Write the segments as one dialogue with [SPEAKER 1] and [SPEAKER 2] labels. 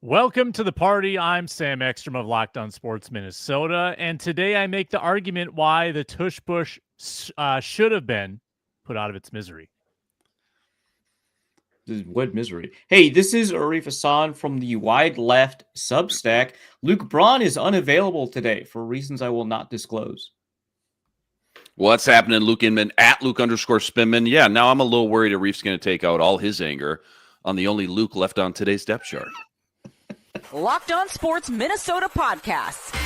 [SPEAKER 1] Welcome to the party. I'm Sam Ekstrom of Locked On Sports Minnesota, and today I make the argument why the Tush Push should have been put out of its misery.
[SPEAKER 2] What misery? Hey, this is Arif Hasan from the Wide Left Substack. Luke Braun is unavailable today for reasons I will not disclose.
[SPEAKER 3] What's happening, Luke Inman at Luke_Spinman? Yeah, now I'm a little worried Arif's going to take out all his anger on the only Luke left on today's depth chart.
[SPEAKER 4] Locked On Sports Minnesota Podcasts.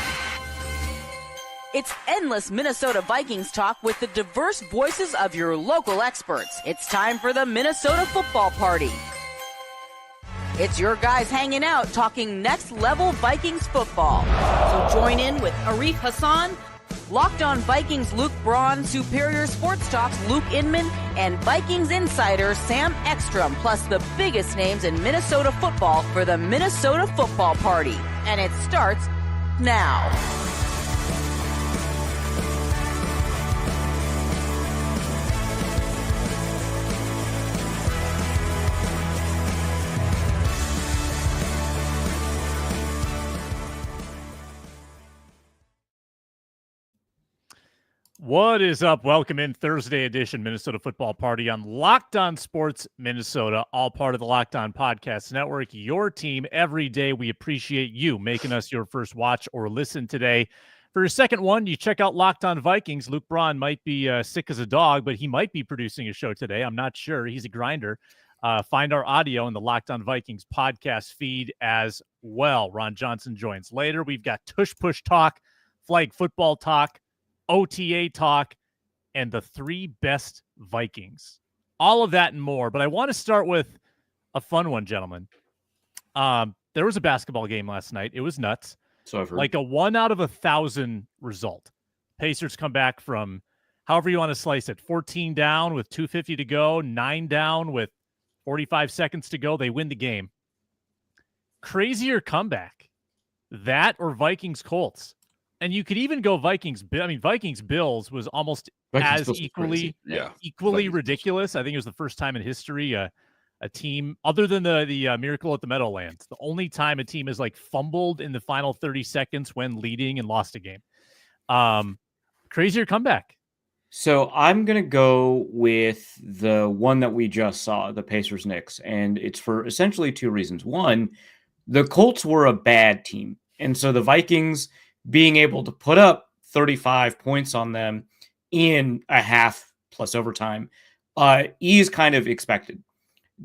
[SPEAKER 4] It's endless Minnesota Vikings talk with the diverse voices of your local experts. It's time for the Minnesota Football Party. It's your guys hanging out talking next level Vikings football. So join in with Arif Hasan, Locked On Vikings Luke Braun, Superior Sports Talks Luke Inman, and Vikings insider Sam Ekstrom, plus the biggest names in Minnesota football for the Minnesota Football Party. And it starts now.
[SPEAKER 1] What is up? Welcome in Thursday edition Minnesota Football Party on Locked On Sports Minnesota, all part of the Locked On Podcast Network, your team every day. We appreciate you making us your first watch or listen today. For your second one, you check out Locked On Vikings. Luke Braun might be sick as a dog, but he might be producing a show today. I'm not sure. He's a grinder. Find our audio in the Locked On Vikings podcast feed as well. Ron Johnson joins later. We've got Tush Push talk, flag football talk, OTA talk, and the three best Vikings. All of that and more. But I want to start with a fun one, gentlemen. There was a basketball game last night. It was nuts.
[SPEAKER 2] So I've heard.
[SPEAKER 1] Like a 1 out of 1,000 result. Pacers come back from, however you want to slice it, 14 down with 2:50 to go, 9 down with 45 seconds to go. They win the game. Crazier comeback. That or Vikings Colts. And you could even go Vikings. I mean, Vikings Bills was almost as equally ridiculous. I think it was the first time in history a team, other than the Miracle at the Meadowlands, the only time a team is like fumbled in the final 30 seconds when leading and lost a game. Crazier comeback.
[SPEAKER 2] So I'm going to go with the one that we just saw, the Pacers-Knicks, and it's for essentially two reasons. One, the Colts were a bad team, and so the Vikings being able to put up 35 points on them in a half plus overtime is kind of expected.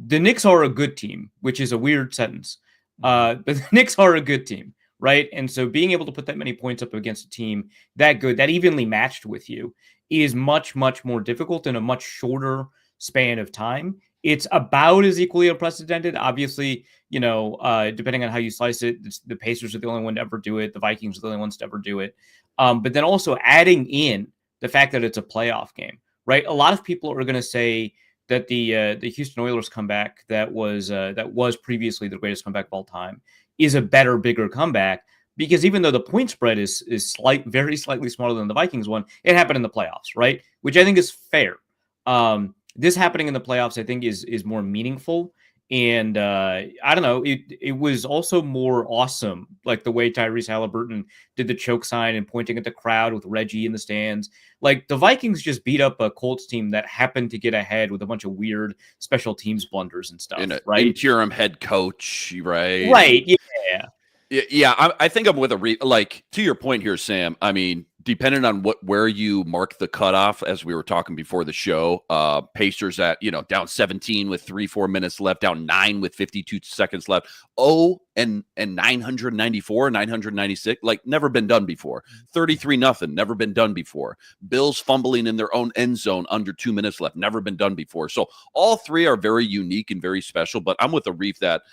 [SPEAKER 2] The Knicks are a good team, which is a weird sentence, but the Knicks are a good team, right? And so being able to put that many points up against a team that good, that evenly matched with you, is much, much more difficult in a much shorter span of time. It's about as equally unprecedented. Obviously, depending on how you slice it, the Pacers are the only one to ever do it. The Vikings are the only ones to ever do it. But then also adding in the fact that it's a playoff game, right? A lot of people are going to say that the Houston Oilers comeback that was previously the greatest comeback of all time is a better, bigger comeback, because even though the point spread is very slightly smaller than the Vikings one, it happened in the playoffs, right? Which I think is fair. This happening in the playoffs, I think, is more meaningful. And I don't know, it was also more awesome, like the way Tyrese Halliburton did the choke sign and pointing at the crowd with Reggie in the stands. Like, the Vikings just beat up a Colts team that happened to get ahead with a bunch of weird special teams blunders and stuff, right?
[SPEAKER 3] Interim head coach, right?
[SPEAKER 2] Right, yeah.
[SPEAKER 3] Yeah, I think I'm with like, to your point here, Sam. I mean, depending on where you mark the cutoff, as we were talking before the show, Pacers at down 17 with 3-4 minutes left, down 9 with 52 seconds left. And 994, 996, like never been done before. 33-0, never been done before. Bills fumbling in their own end zone under 2 minutes left, never been done before. So all three are very unique and very special. But I'm with the Reef that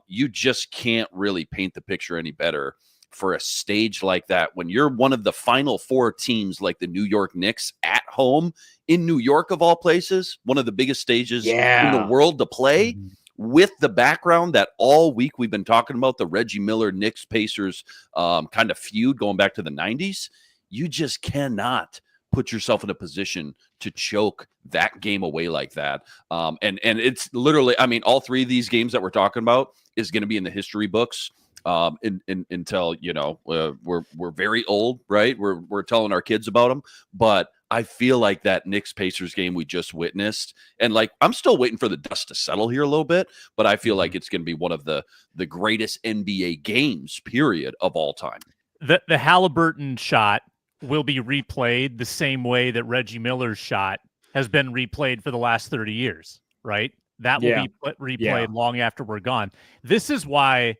[SPEAKER 3] you just can't really paint the picture any better for a stage like that when you're one of the final four teams like the New York Knicks at home in New York, of all places, one of the biggest stages in the world to play, with the background that all week we've been talking about, the Reggie Miller Knicks Pacers kind of feud going back to the 90s. You just cannot put yourself in a position to choke that game away like that. And it's literally, I mean, all three of these games that we're talking about is going to be in the history books until, you know, we're very old, right? We're telling our kids about them. But I feel like that Knicks Pacers game we just witnessed, and like I'm still waiting for the dust to settle here a little bit, but I feel like it's going to be one of the greatest NBA games, period, of all time.
[SPEAKER 1] The Halliburton shot will be replayed the same way that Reggie Miller's shot has been replayed for the last 30 years, right? That will be replayed long after we're gone. This is why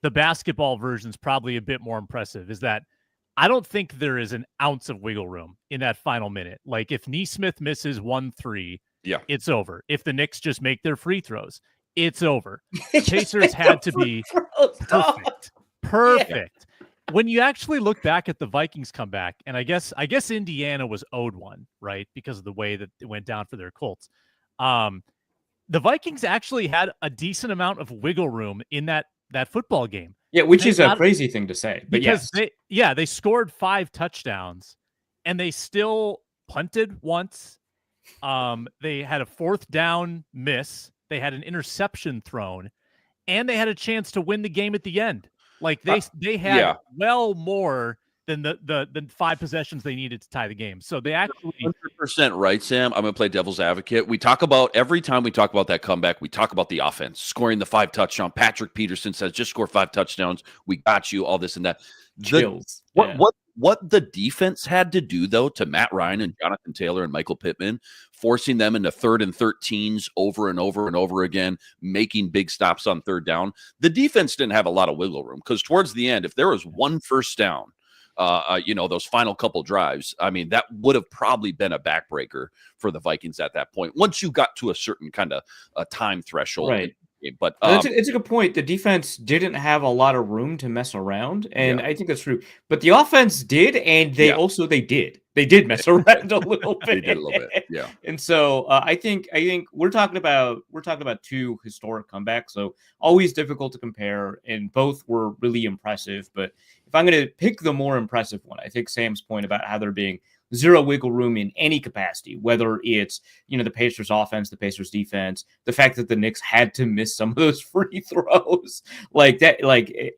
[SPEAKER 1] the basketball version is probably a bit more impressive, is that I don't think there is an ounce of wiggle room in that final minute. Like if Nesmith misses 1-3, it's over. If the Knicks just make their free throws, it's over. The Pacers had to be perfect. When you actually look back at the Vikings comeback, and I guess Indiana was owed one, right? Because of the way that it went down for their Colts. The Vikings actually had a decent amount of wiggle room in that football game.
[SPEAKER 2] Yeah, which is a crazy thing to say. But
[SPEAKER 1] because they scored 5 touchdowns and they still punted once. They had a 4th down miss. They had an interception thrown, and they had a chance to win the game at the end. Like they had well more than the 5 possessions they needed to tie the game. So they actually
[SPEAKER 3] 100% right, Sam. I'm going to play devil's advocate. We talk about every time we talk about that comeback, we talk about the offense scoring the 5 touchdowns. Patrick Peterson says, just score 5 touchdowns. We got you, all this and that.
[SPEAKER 2] Chills.
[SPEAKER 3] What the defense had to do, though, to Matt Ryan and Jonathan Taylor and Michael Pittman, forcing them into 3rd and 13s over and over and over again, making big stops on 3rd down. The defense didn't have a lot of wiggle room because towards the end, if there was one first down, those final couple drives, I mean, that would have probably been a backbreaker for the Vikings at that point. Once you got to a certain kind of a time threshold.
[SPEAKER 2] Right.
[SPEAKER 3] But
[SPEAKER 2] it's a good point. The defense didn't have a lot of room to mess around, and I think that's true. But the offense did, and they did mess around a little bit.
[SPEAKER 3] They did a little bit, yeah.
[SPEAKER 2] And so I think we're talking about 2 historic comebacks, so always difficult to compare, and both were really impressive. But if I'm going to pick the more impressive one, I think Sam's point about how there being zero wiggle room in any capacity, whether it's, the Pacers offense, the Pacers defense, the fact that the Knicks had to miss some of those free throws, like that,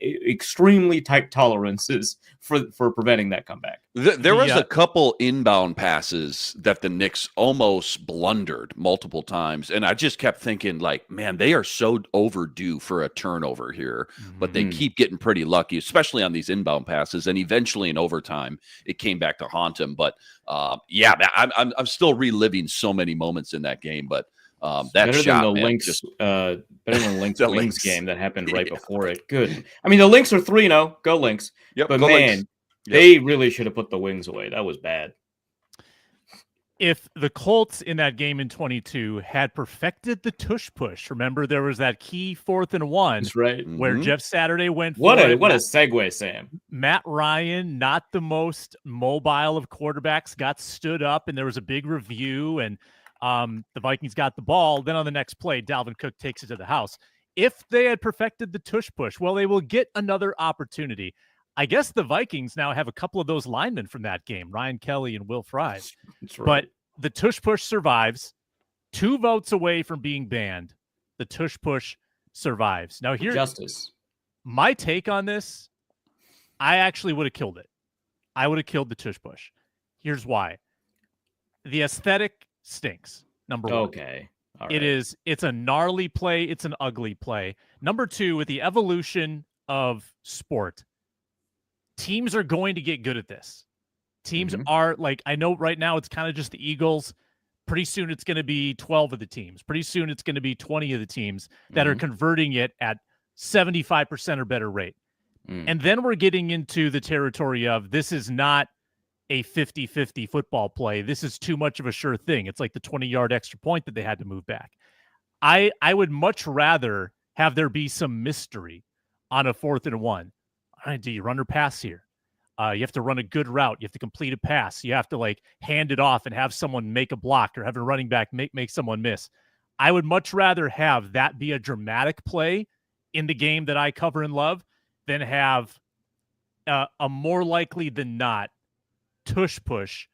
[SPEAKER 2] extremely tight tolerances for preventing that comeback.
[SPEAKER 3] There was a couple inbound passes that the Knicks almost blundered multiple times. And I just kept thinking, like, man, they are so overdue for a turnover here, but they keep getting pretty lucky, especially on these inbound passes. And eventually in overtime, it came back to haunt them. But I'm still reliving so many moments in that game. But that
[SPEAKER 2] better
[SPEAKER 3] shot,
[SPEAKER 2] than the
[SPEAKER 3] man,
[SPEAKER 2] Lynx, better than the Lynx game that happened right before it. Good. I mean, the Lynx are 3-0. Go Lynx.
[SPEAKER 3] Yep,
[SPEAKER 2] but
[SPEAKER 3] go
[SPEAKER 2] man,
[SPEAKER 3] Lynx.
[SPEAKER 2] They really should have put the wings away. That was bad.
[SPEAKER 1] If the Colts in that game in 22 had perfected the tush push, remember there was that key 4th and 1
[SPEAKER 2] That's right.
[SPEAKER 1] where Jeff Saturday went for
[SPEAKER 2] what a
[SPEAKER 1] it.
[SPEAKER 2] segue, Sam.
[SPEAKER 1] Matt Ryan, not the most mobile of quarterbacks, got stood up, and there was a big review, and the Vikings got the ball. Then on the next play, Dalvin Cook takes it to the house. If they had perfected the tush push, well, they will get another opportunity. I guess the Vikings now have a couple of those linemen from that game, Ryan Kelly and Will Fry.
[SPEAKER 2] That's right.
[SPEAKER 1] But the tush push survives. 2 votes away from being banned. The tush push survives. Now here,
[SPEAKER 2] justice.
[SPEAKER 1] My take on this, I actually would have killed it. I would have killed the tush push. Here's why. The aesthetic stinks. Number 1.
[SPEAKER 2] Okay. All right.
[SPEAKER 1] It's a gnarly play. It's an ugly play. Number 2, with the evolution of sport, teams are going to get good at this. Teams are I know right now it's kind of just the Eagles. Pretty soon it's going to be 12 of the teams. Pretty soon it's going to be 20 of the teams that are converting it at 75% or better rate. And then we're getting into the territory of this is not a 50-50 football play. This is too much of a sure thing. It's like the 20-yard extra point that they had to move back. I would much rather have there be some mystery on a 4th and 1. All right, do you run or pass here? You have to run a good route. You have to complete a pass. You have to hand it off and have someone make a block or have a running back make someone miss. I would much rather have that be a dramatic play in the game that I cover and love than have a more likely than not tush push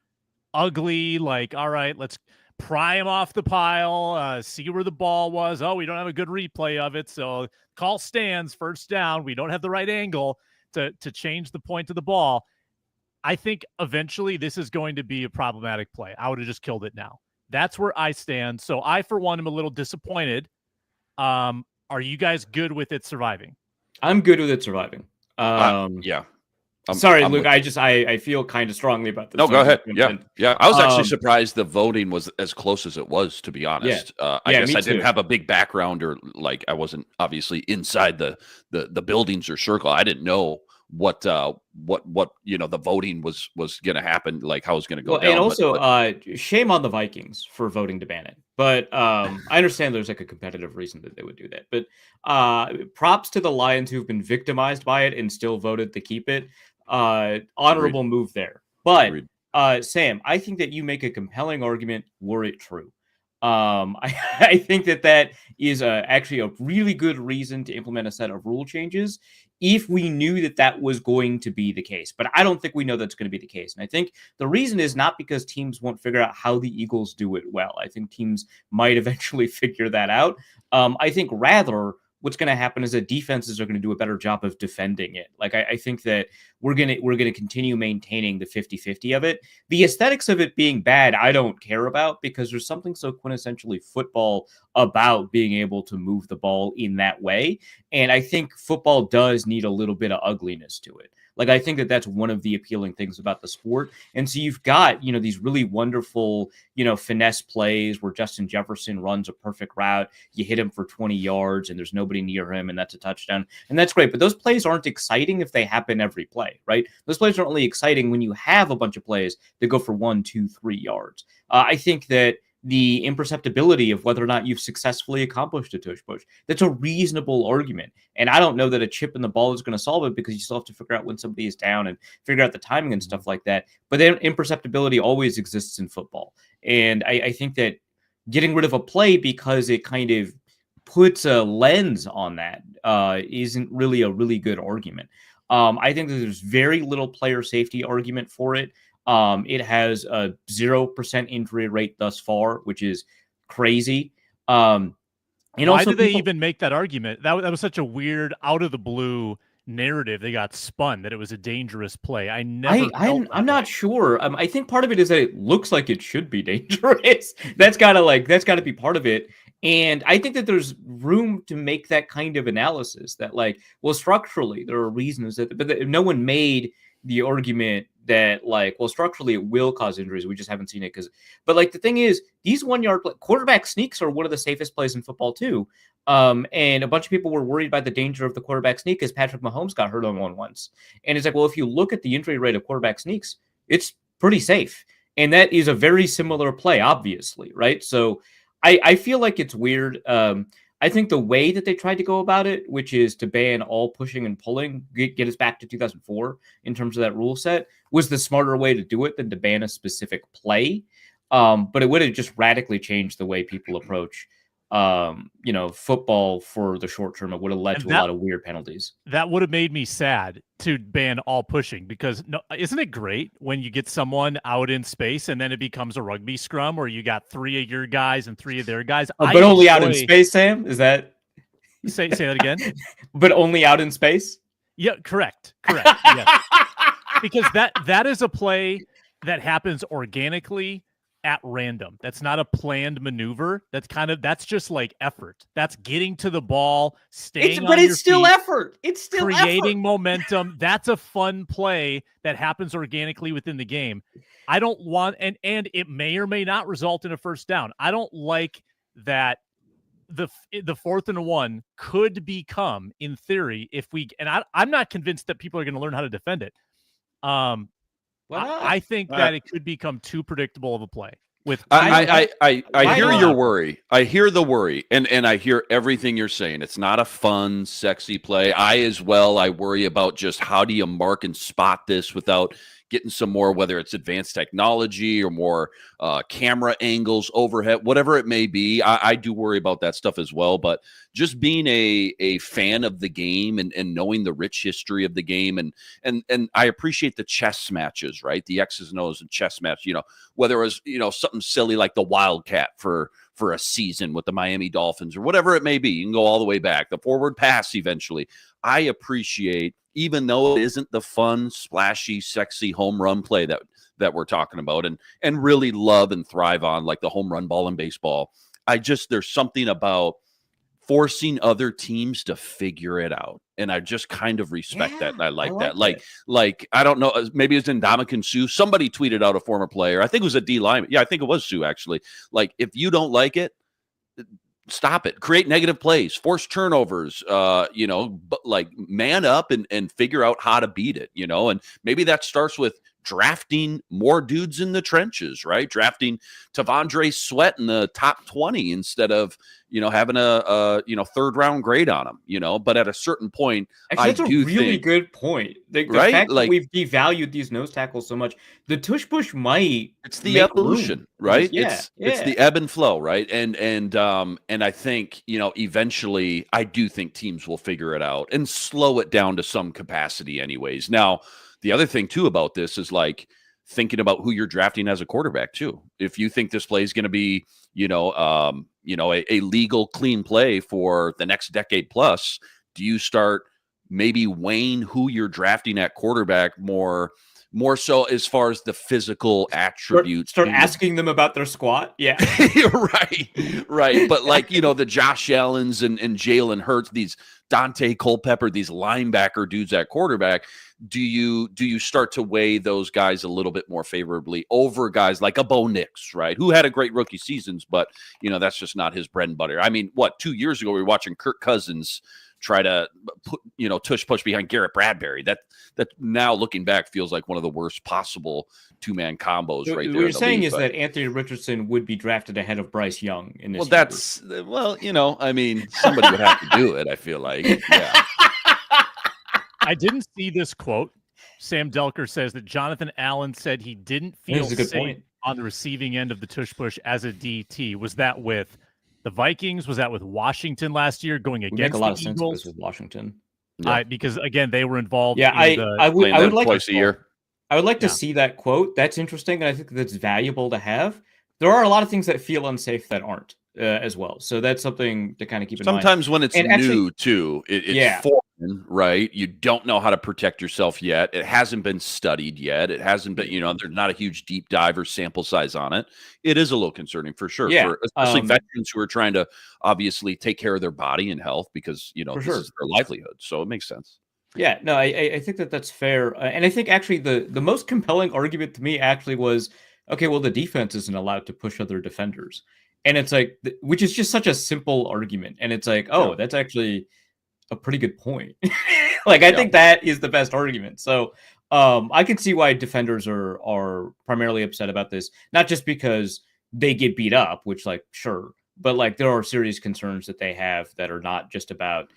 [SPEAKER 1] ugly, like, all right, let's pry him off the pile, see where the ball was. Oh, we don't have a good replay of it, so call stands, first down. We don't have the right angle to change the point of the ball. I think eventually this is going to be a problematic play. I would have just killed it now. That's where I stand. So I, for one, am a little disappointed. Are you guys good with it surviving?
[SPEAKER 2] I'm good with it surviving.
[SPEAKER 3] Yeah.
[SPEAKER 2] Sorry,
[SPEAKER 3] I'm
[SPEAKER 2] Luke.
[SPEAKER 3] with
[SPEAKER 2] I feel kind of strongly about this.
[SPEAKER 3] No, go ahead. Yeah. I was actually
[SPEAKER 2] Um,
[SPEAKER 3] surprised the voting was as close as it was, to be honest. I guess
[SPEAKER 2] me
[SPEAKER 3] I didn't
[SPEAKER 2] too.
[SPEAKER 3] have a big background, or like I wasn't obviously inside the buildings or circle. I didn't know what the voting was going to happen, like how it was going to go down.
[SPEAKER 2] And also, shame on the Vikings for voting to ban it. But I understand there's like a competitive reason that they would do that. But props to the Lions who've been victimized by it and still voted to keep it. Honorable move there. But Sam, I think that you make a compelling argument were it true. I think that is actually a really good reason to implement a set of rule changes if we knew that was going to be the case. But I don't think we know that's going to be the case. And I think the reason is not because teams won't figure out how the Eagles do it well. I think teams might eventually figure that out. I think rather what's going to happen is that defenses are going to do a better job of defending it. Like, I think that we're going to continue maintaining the 50-50 of it. The aesthetics of it being bad, I don't care about, because there's something so quintessentially football about being able to move the ball in that way. And I think football does need a little bit of ugliness to it. Like, I think that's one of the appealing things about the sport. And so you've got, these really wonderful, finesse plays where Justin Jefferson runs a perfect route. You hit him for 20 yards and there's nobody near him, and that's a touchdown. And that's great. But those plays aren't exciting if they happen every play, right? Those plays aren't really exciting when you have a bunch of plays that go for 1, 2, 3 yards. I think that the imperceptibility of whether or not you've successfully accomplished a tush push, that's a reasonable argument. And I don't know that a chip in the ball is going to solve it, because you still have to figure out when somebody is down and figure out the timing and stuff like that. But then imperceptibility always exists in football. And I think that getting rid of a play because it kind of puts a lens on that isn't really a really good argument. I think that there's very little player safety argument for it. It has a 0% injury rate thus far, which is crazy. And
[SPEAKER 1] why do they even make that argument? That was such a weird, out of the blue narrative. They got spun that it was a dangerous play. I'm
[SPEAKER 2] not sure. I think part of it is that it looks like it should be dangerous. That's gotta be part of it. And I think that there's room to make that kind of analysis that, like, well, structurally there are reasons but no one made the argument that, like, well, structurally it will cause injuries. We just haven't seen it but like, the thing is, these 1 yard quarterback sneaks are one of the safest plays in football too. And a bunch of people were worried by the danger of the quarterback sneak as Patrick Mahomes got hurt on one once. And it's like, well, if you look at the injury rate of quarterback sneaks, it's pretty safe. And that is a very similar play, obviously, right? So I feel like it's weird. I think the way that they tried to go about it, which is to ban all pushing and pulling, get us back to 2004 in terms of that rule set, was the smarter way to do it than to ban a specific play. But it would have just radically changed the way people approach, football for the short term. It would have led to a lot of weird penalties.
[SPEAKER 1] That would have made me sad to ban all pushing, because isn't it great when you get someone out in space and then it becomes a rugby scrum where you got 3 of your guys and 3 of their guys?
[SPEAKER 2] But only out in space, Sam? Is that?
[SPEAKER 1] Say that again?
[SPEAKER 2] But only out in space?
[SPEAKER 1] Yeah, correct. Yeah. Because that is a play that happens organically at random. That's not a planned maneuver. That's just like effort. That's getting to the ball, staying
[SPEAKER 2] but it's still effort. It's still
[SPEAKER 1] creating momentum. That's a fun play that happens organically within the game. I don't want, and it may or may not result in a first down. I don't like that the 4th and 1 could become, in theory, I'm not convinced that people are going to learn how to defend it. I think that it could become too predictable of a play.
[SPEAKER 3] I hear your worry. I hear the worry, and I hear everything you're saying. It's not a fun, sexy play. I worry about just how do you mark and spot this without getting some more, whether it's advanced technology or more camera angles, overhead, whatever it may be. I do worry about that stuff as well. But just being a fan of the game and knowing the rich history of the game, and I appreciate the chess matches, right? The X's and O's and chess match, whether it was, something silly like the Wildcat for a season with the Miami Dolphins or whatever it may be. You can go all the way back, the forward pass eventually. I appreciate, even though it isn't the fun, splashy, sexy home run play that we're talking about and really love and thrive on, like the home run ball in baseball. There's something about forcing other teams to figure it out. And I just kind of respect that. And I like that. Like, I don't know, maybe it's Ndamukong Suh. Somebody tweeted out a former player. I think it was a D lineman. Yeah, I think it was Suh, actually. Like, if you don't like it, stop it. Create negative plays, force turnovers, but like man up and figure out how to beat it, and maybe that starts with drafting more dudes in the trenches, right? Drafting Tavondre Sweat in the top 20 instead of, having a third round grade on him, but at a certain point,
[SPEAKER 2] actually, that's a really good point. The
[SPEAKER 3] right?
[SPEAKER 2] fact that we've devalued these nose tackles so much, the tush push might.
[SPEAKER 3] It's the evolution, right?
[SPEAKER 2] It's
[SPEAKER 3] the ebb and flow, right? And I think, eventually I do think teams will figure it out and slow it down to some capacity anyways. Now, the other thing too about this is like thinking about who you're drafting as a quarterback too. If you think this play is going to be, a legal clean play for the next decade plus, do you start maybe weighing who you're drafting at quarterback more so as far as the physical attributes?
[SPEAKER 2] Start asking them about their squat. Yeah.
[SPEAKER 3] Right. But like, the Josh Allens and Jalen Hurts, these Dante Culpepper, these linebacker dudes at quarterback, do you start to weigh those guys a little bit more favorably over guys like a Bo Nix, right? Who had a great rookie seasons, but that's just not his bread and butter. I mean, 2 years ago we were watching Kirk Cousins try to put, tush push behind Garrett Bradbury. That now looking back feels like one of the worst possible two-man combos right there.
[SPEAKER 2] What you're saying is that Anthony Richardson would be drafted ahead of Bryce Young in this.
[SPEAKER 3] I mean, somebody would have to do it, I feel like. Yeah.
[SPEAKER 1] I didn't see this quote. Sam Delker says that Jonathan Allen said he didn't feel safe on the receiving end of the tush push as a DT. Was that with the Vikings? Was that with Washington last year going against the Eagles?
[SPEAKER 2] Make a lot of sense with Washington.
[SPEAKER 1] Yeah. Because again, they were involved.
[SPEAKER 2] Yeah, I would like
[SPEAKER 3] twice a year.
[SPEAKER 2] I would like to see that quote. That's interesting, and I think that's valuable to have. There are a lot of things that feel unsafe that aren't as well. So that's something to kind of keep in mind.
[SPEAKER 3] Sometimes when it's new too, it's foreign, right? You don't know how to protect yourself yet. It hasn't been studied yet. It hasn't been, there's not a huge deep dive or sample size on it. It is a little concerning for sure, for especially veterans who are trying to obviously take care of their body and health because, this is their livelihood. So it makes sense.
[SPEAKER 2] Yeah, no, I think that's fair. And I think actually the most compelling argument to me actually was, okay, well, the defense isn't allowed to push other defenders. And it's like, which is just such a simple argument. And it's like, that's actually a pretty good point. I think that is the best argument. So I can see why defenders are primarily upset about this, not just because they get beat up, which sure, but there are serious concerns that they have that are not just about,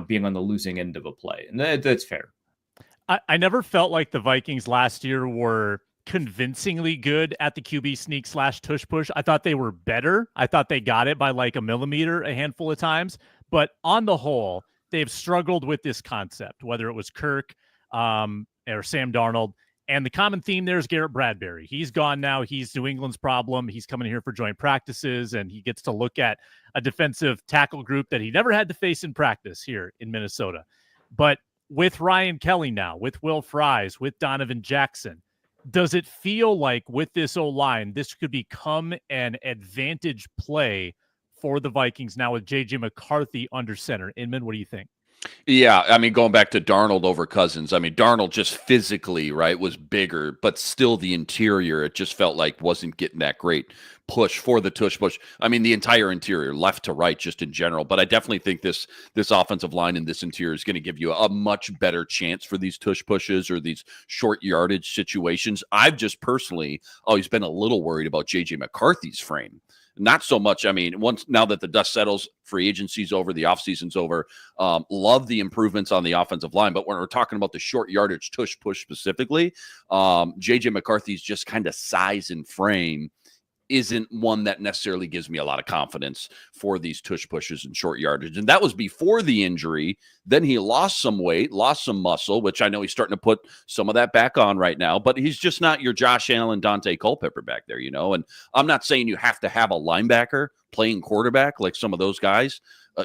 [SPEAKER 2] being on the losing end of a play. And that's fair.
[SPEAKER 1] I never felt like the Vikings last year were convincingly good at the QB sneak / tush push. I thought they were better. I thought they got it by a millimeter a handful of times. But on the whole, they've struggled with this concept, whether it was Kirk or Sam Darnold. And the common theme there is Garrett Bradbury. He's gone now. He's New England's problem. He's coming here for joint practices, and he gets to look at a defensive tackle group that he never had to face in practice here in Minnesota. But with Ryan Kelly now, with Will Fries, with Donovan Jackson, does it feel like with this O-line, this could become an advantage play for the Vikings now with J.J. McCarthy under center? Inman, what do you think?
[SPEAKER 3] Yeah, I mean, going back to Darnold over Cousins, I mean, Darnold just physically, right, was bigger, but still the interior, it just felt like wasn't getting that great push for the tush push. I mean, the entire interior, left to right, just in general. But I definitely think this offensive line in this interior is going to give you a much better chance for these tush pushes or these short yardage situations. I've just personally always been a little worried about J.J. McCarthy's frame. not so much. I mean, once now that the dust settles, free agency's over, the offseason's over, love the improvements on the offensive line. But when we're talking about the short yardage tush push specifically, JJ McCarthy's just kind of size and frame isn't one that necessarily gives me a lot of confidence for these tush pushes and short yardage. And that was before the injury. Then he lost some weight, lost some muscle, which I know he's starting to put some of that back on right now, but he's just not your Josh Allen, Dante Culpepper back there, you know? And I'm not saying you have to have a linebacker playing quarterback like some of those guys.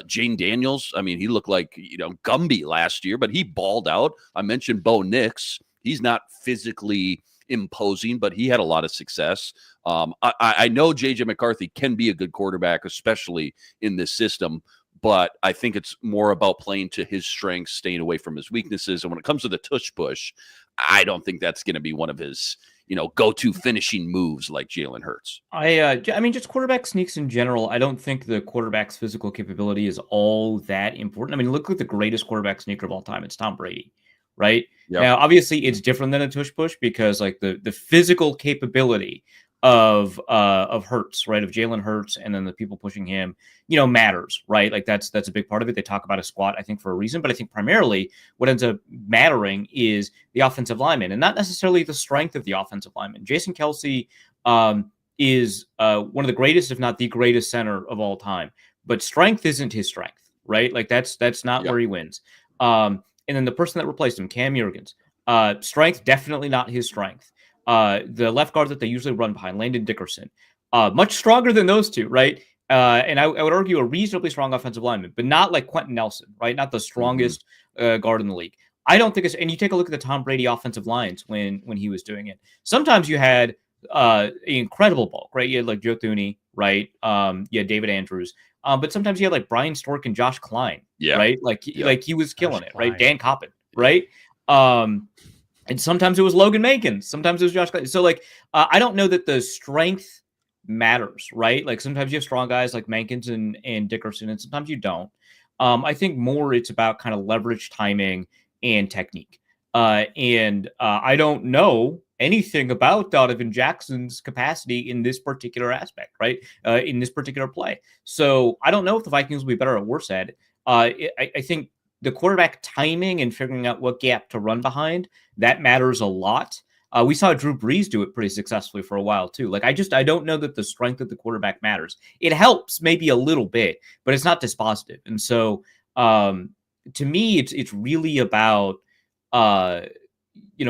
[SPEAKER 3] Jane Daniels, I mean, he looked like, you know, Gumby last year, but he balled out. I mentioned Bo Nix. He's not physically imposing, but he had a lot of success. I know JJ McCarthy can be a good quarterback, especially in this system, but I think it's more about playing to his strengths, staying away from his weaknesses. And when it comes to the tush push, I don't think that's going to be one of his, you know, go-to finishing moves like Jalen Hurts.
[SPEAKER 2] I mean, just quarterback sneaks in general. I don't think the quarterback's physical capability is all that important. I mean, look at the greatest quarterback sneaker of all time. It's Tom Brady, right? Yep. Now, obviously, it's different than a tush push because, like, the physical capability of Hurts, right, of Jalen Hurts, and then the people pushing him, you know, matters, right? Like that's a big part of it. They talk about a squat, I think, for a reason, but I think primarily what ends up mattering is the offensive lineman, and not necessarily the strength of the offensive lineman. Jason Kelce is one of the greatest, if not the greatest, center of all time, but strength isn't his strength, right? Like that's not where he wins. And then the person that replaced him, Cam Jurgens, strength, definitely not his strength. The left guard that they usually run behind, Landon Dickerson, much stronger than those two, right? And I would argue a reasonably strong offensive lineman, but not like Quentin Nelson, right? Not the strongest guard in the league. I don't think it's, and you take a look at the Tom Brady offensive lines when he was doing it. Sometimes you had incredible bulk, right? You had like Joe Thuney, right? You had David Andrews. But sometimes you had like Brian Stork and Josh Klein, right? Like he was killing it, right? Dan Coppin, right? And sometimes it was Logan Mankins. Sometimes it was Josh Klein. So like, I don't know that the strength matters, right? Like sometimes you have strong guys like Mankins and Dickerson, and sometimes you don't. I think more it's about kind of leverage, timing, and technique. And I don't know anything about Donovan Jackson's capacity in this particular aspect, right? In this particular play. So I don't know if the Vikings will be better or worse at it. I think the quarterback timing and figuring out what gap to run behind, that matters a lot. We saw Drew Brees do it pretty successfully for a while too. Like I don't know that the strength of the quarterback matters. It helps maybe a little bit, but it's not dispositive. And so to me, it's really about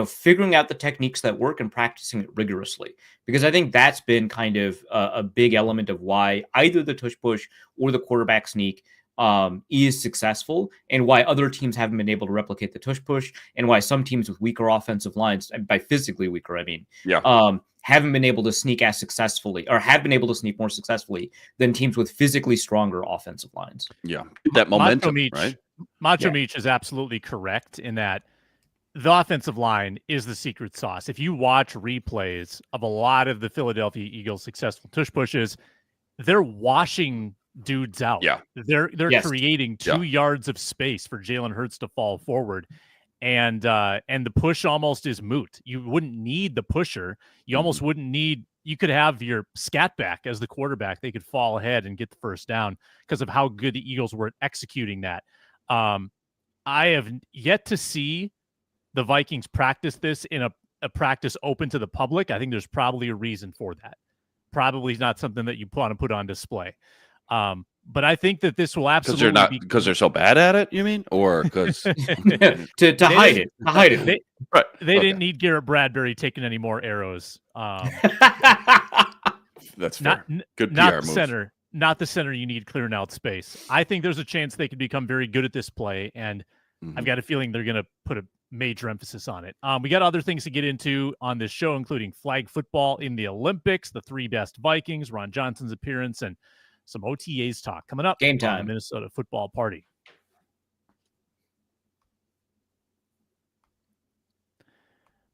[SPEAKER 2] figuring out the techniques that work and practicing it rigorously, because I think that's been kind of a big element of why either the tush push or the quarterback sneak is successful, and why other teams haven't been able to replicate the tush push, and why some teams with weaker offensive lines, and by physically weaker, I mean, haven't been able to sneak as successfully, or have been able to sneak more successfully than teams with physically stronger offensive lines.
[SPEAKER 3] Yeah, that momentum, right?
[SPEAKER 1] Macho Meach is absolutely correct in that the offensive line is the secret sauce. If you watch replays of a lot of the Philadelphia Eagles' successful tush pushes, they're washing dudes out.
[SPEAKER 3] Yeah.
[SPEAKER 1] They're creating 2 yards of space for Jalen Hurts to fall forward. And the push almost is moot. You wouldn't need the pusher. You almost wouldn't need, you could have your scat back as the quarterback. They could fall ahead and get the first down because of how good the Eagles were at executing that. I have yet to see the Vikings practice this in a practice open to the public. I think there's probably a reason for that. Probably not something that you want to put on display. But I think that this will absolutely
[SPEAKER 3] because they're so bad at it, you mean? Or because
[SPEAKER 2] to hide it. To hide it.
[SPEAKER 1] They didn't need Garrett Bradbury taking any more arrows.
[SPEAKER 3] That's fair. Good PR
[SPEAKER 1] not the
[SPEAKER 3] move.
[SPEAKER 1] center. Not the center you need clearing out space. I think there's a chance they could become very good at this play, and I've got a feeling they're going to put a major emphasis on it. We got other things to get into on this show, including flag football in the Olympics, the 3 best Vikings, Ron Johnson's appearance, and some OTAs talk coming up.
[SPEAKER 2] Game time.
[SPEAKER 1] On the Minnesota Football Party.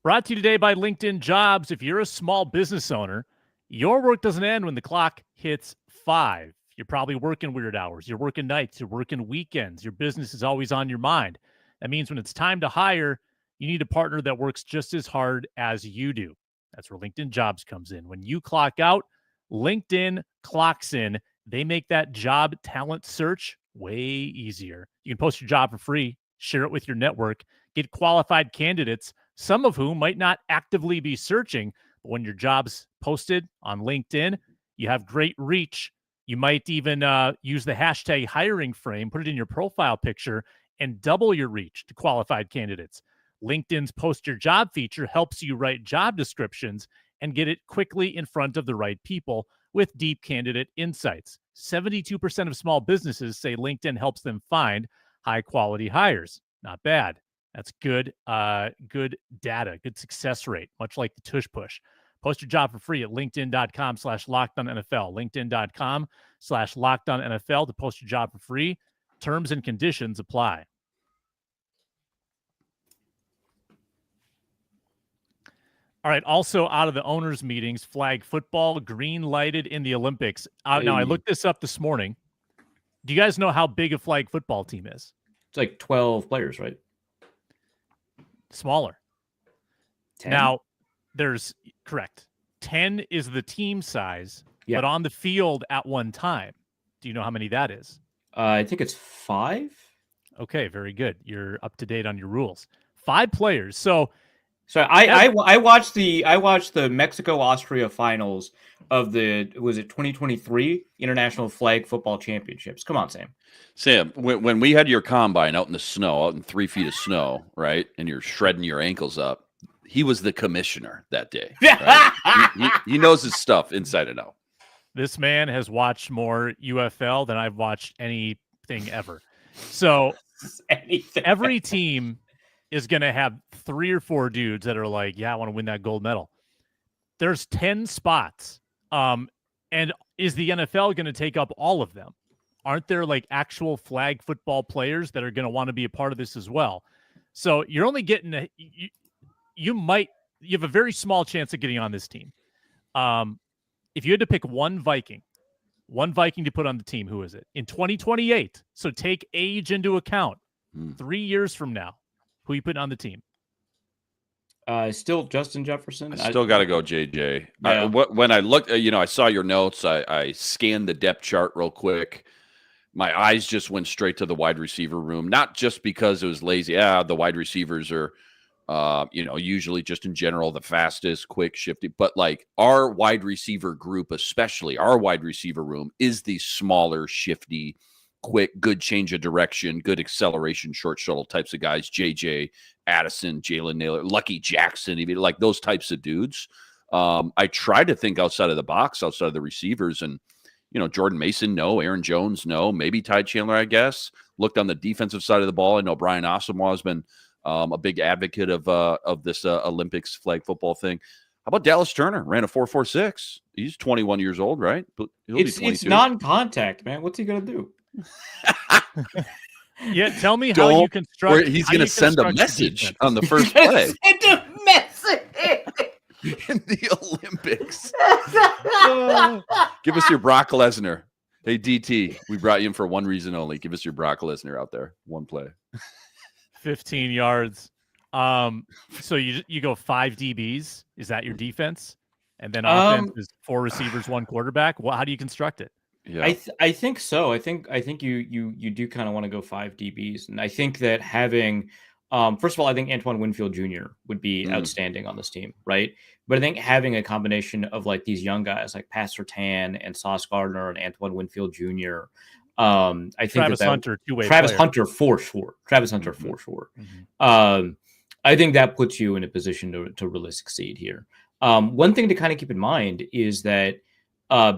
[SPEAKER 1] Brought to you today by LinkedIn Jobs. If you're a small business owner, your work doesn't end when the clock hits 5. You're probably working weird hours. You're working nights. You're working weekends. Your business is always on your mind. That means when it's time to hire, you need a partner that works just as hard as you do. That's where LinkedIn Jobs comes in. When you clock out, LinkedIn clocks in. They make that job talent search way easier. You can post your job for free, share it with your network, get qualified candidates, some of whom might not actively be searching, but when your job's posted on LinkedIn, you have great reach. You might even use the hashtag hiring frame, put it in your profile picture, and double your reach to qualified candidates. LinkedIn's Post Your Job feature helps you write job descriptions and get it quickly in front of the right people with deep candidate insights. 72% of small businesses say LinkedIn helps them find high-quality hires. Not bad. That's good data, good success rate, much like the Tush Push. Post your job for free at linkedin.com/LockedOnNFL. LinkedIn.com/LockedOnNFL to post your job for free. Terms and conditions apply. All right. Also, out of the owners' meetings, flag football green lighted in the Olympics. Now, I looked this up this morning. Do you guys know how big a flag football team is?
[SPEAKER 2] It's like 12 players, right?
[SPEAKER 1] Smaller.
[SPEAKER 2] 10?
[SPEAKER 1] Now, there's correct. 10 is the team size, but on the field at one time. Do you know how many that is?
[SPEAKER 2] I think it's 5.
[SPEAKER 1] Okay, very good. You're up to date on your rules. 5 players. So
[SPEAKER 2] I watched the Mexico-Austria finals of the 2023 International Flag Football Championships. Come on, Sam.
[SPEAKER 3] Sam, when we had your combine out in the snow, out in 3 feet of snow, right, and you're shredding your ankles up, he was the commissioner that day. Right? he knows his stuff inside and out.
[SPEAKER 1] This man has watched more UFL than I've watched anything ever. So every team is going to have 3 or 4 dudes that are like, yeah, I want to win that gold medal. There's 10 spots. And is the NFL going to take up all of them? Aren't there like actual flag football players that are going to want to be a part of this as well? So you're only getting you have a very small chance of getting on this team. If you had to pick one Viking to put on the team, who is it? In 2028, so take age into account. 3 years from now, who you putting on the team?
[SPEAKER 2] Still Justin Jefferson.
[SPEAKER 3] I still got to go JJ.
[SPEAKER 2] Yeah.
[SPEAKER 3] When I looked, I saw your notes. I scanned the depth chart real quick. My eyes just went straight to the wide receiver room, not just because it was lazy. Yeah, the wide receivers are, usually just in general, the fastest, quick, shifty. But like our wide receiver group, especially our wide receiver room, is the smaller, shifty, quick, good change of direction, good acceleration, short shuttle types of guys. JJ, Addison, Jalen Naylor, Lucky Jackson, even like those types of dudes. I try to think outside of the box, outside of the receivers, and Jordan Mason, no. Aaron Jones, no. Maybe Ty Chandler, I guess. Looked on the defensive side of the ball. I know Brian Asamoah has been a big advocate of this Olympics flag football thing. How about Dallas Turner? Ran a 4.46. He's 21 years old, right? But
[SPEAKER 2] it's non-contact, man. What's he gonna do?
[SPEAKER 1] Yeah, tell me how you construct.
[SPEAKER 3] He's going to send a message on the first play.
[SPEAKER 2] Send a message
[SPEAKER 3] in the Olympics. Give us your Brock Lesnar. Hey, DT, we brought you in for one reason only. Give us your Brock Lesnar out there. One play.
[SPEAKER 1] 15 yards. So you go 5 DBs. Is that your defense? And then offense is 4 receivers, 1 quarterback. Well, how do you construct it?
[SPEAKER 2] Yeah, I think so. I think you do kind of want to go 5 DBs, and I think that having, first of all, I think Antoine Winfield Jr. would be outstanding on this team, right? But I think having a combination of like these young guys like Pat Surtain and Sauce Gardner and Antoine Winfield Jr. I think
[SPEAKER 1] Travis Hunter, two-way
[SPEAKER 2] Travis
[SPEAKER 1] player.
[SPEAKER 2] Hunter for sure. Travis Hunter for sure. I think that puts you in a position to really succeed here. One thing to kind of keep in mind is that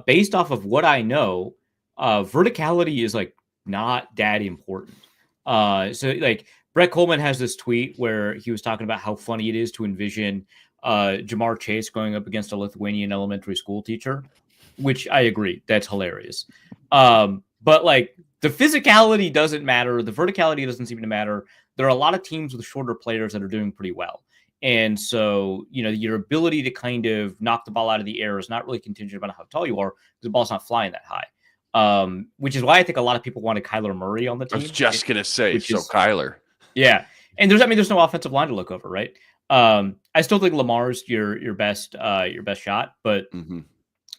[SPEAKER 2] based off of what I know, verticality is like not that important. So like Brett Coleman has this tweet where he was talking about how funny it is to envision Jamar Chase going up against a Lithuanian elementary school teacher, which I agree. That's hilarious. But like the physicality doesn't matter. The verticality doesn't seem to matter. There are a lot of teams with shorter players that are doing pretty well. And so, your ability to kind of knock the ball out of the air is not really contingent on how tall you are because the ball's not flying that high. Which is why I think a lot of people wanted Kyler Murray on the team.
[SPEAKER 3] I was just going to say, Kyler.
[SPEAKER 2] Yeah. And there's no offensive line to look over, right? I still think Lamar's your best shot, but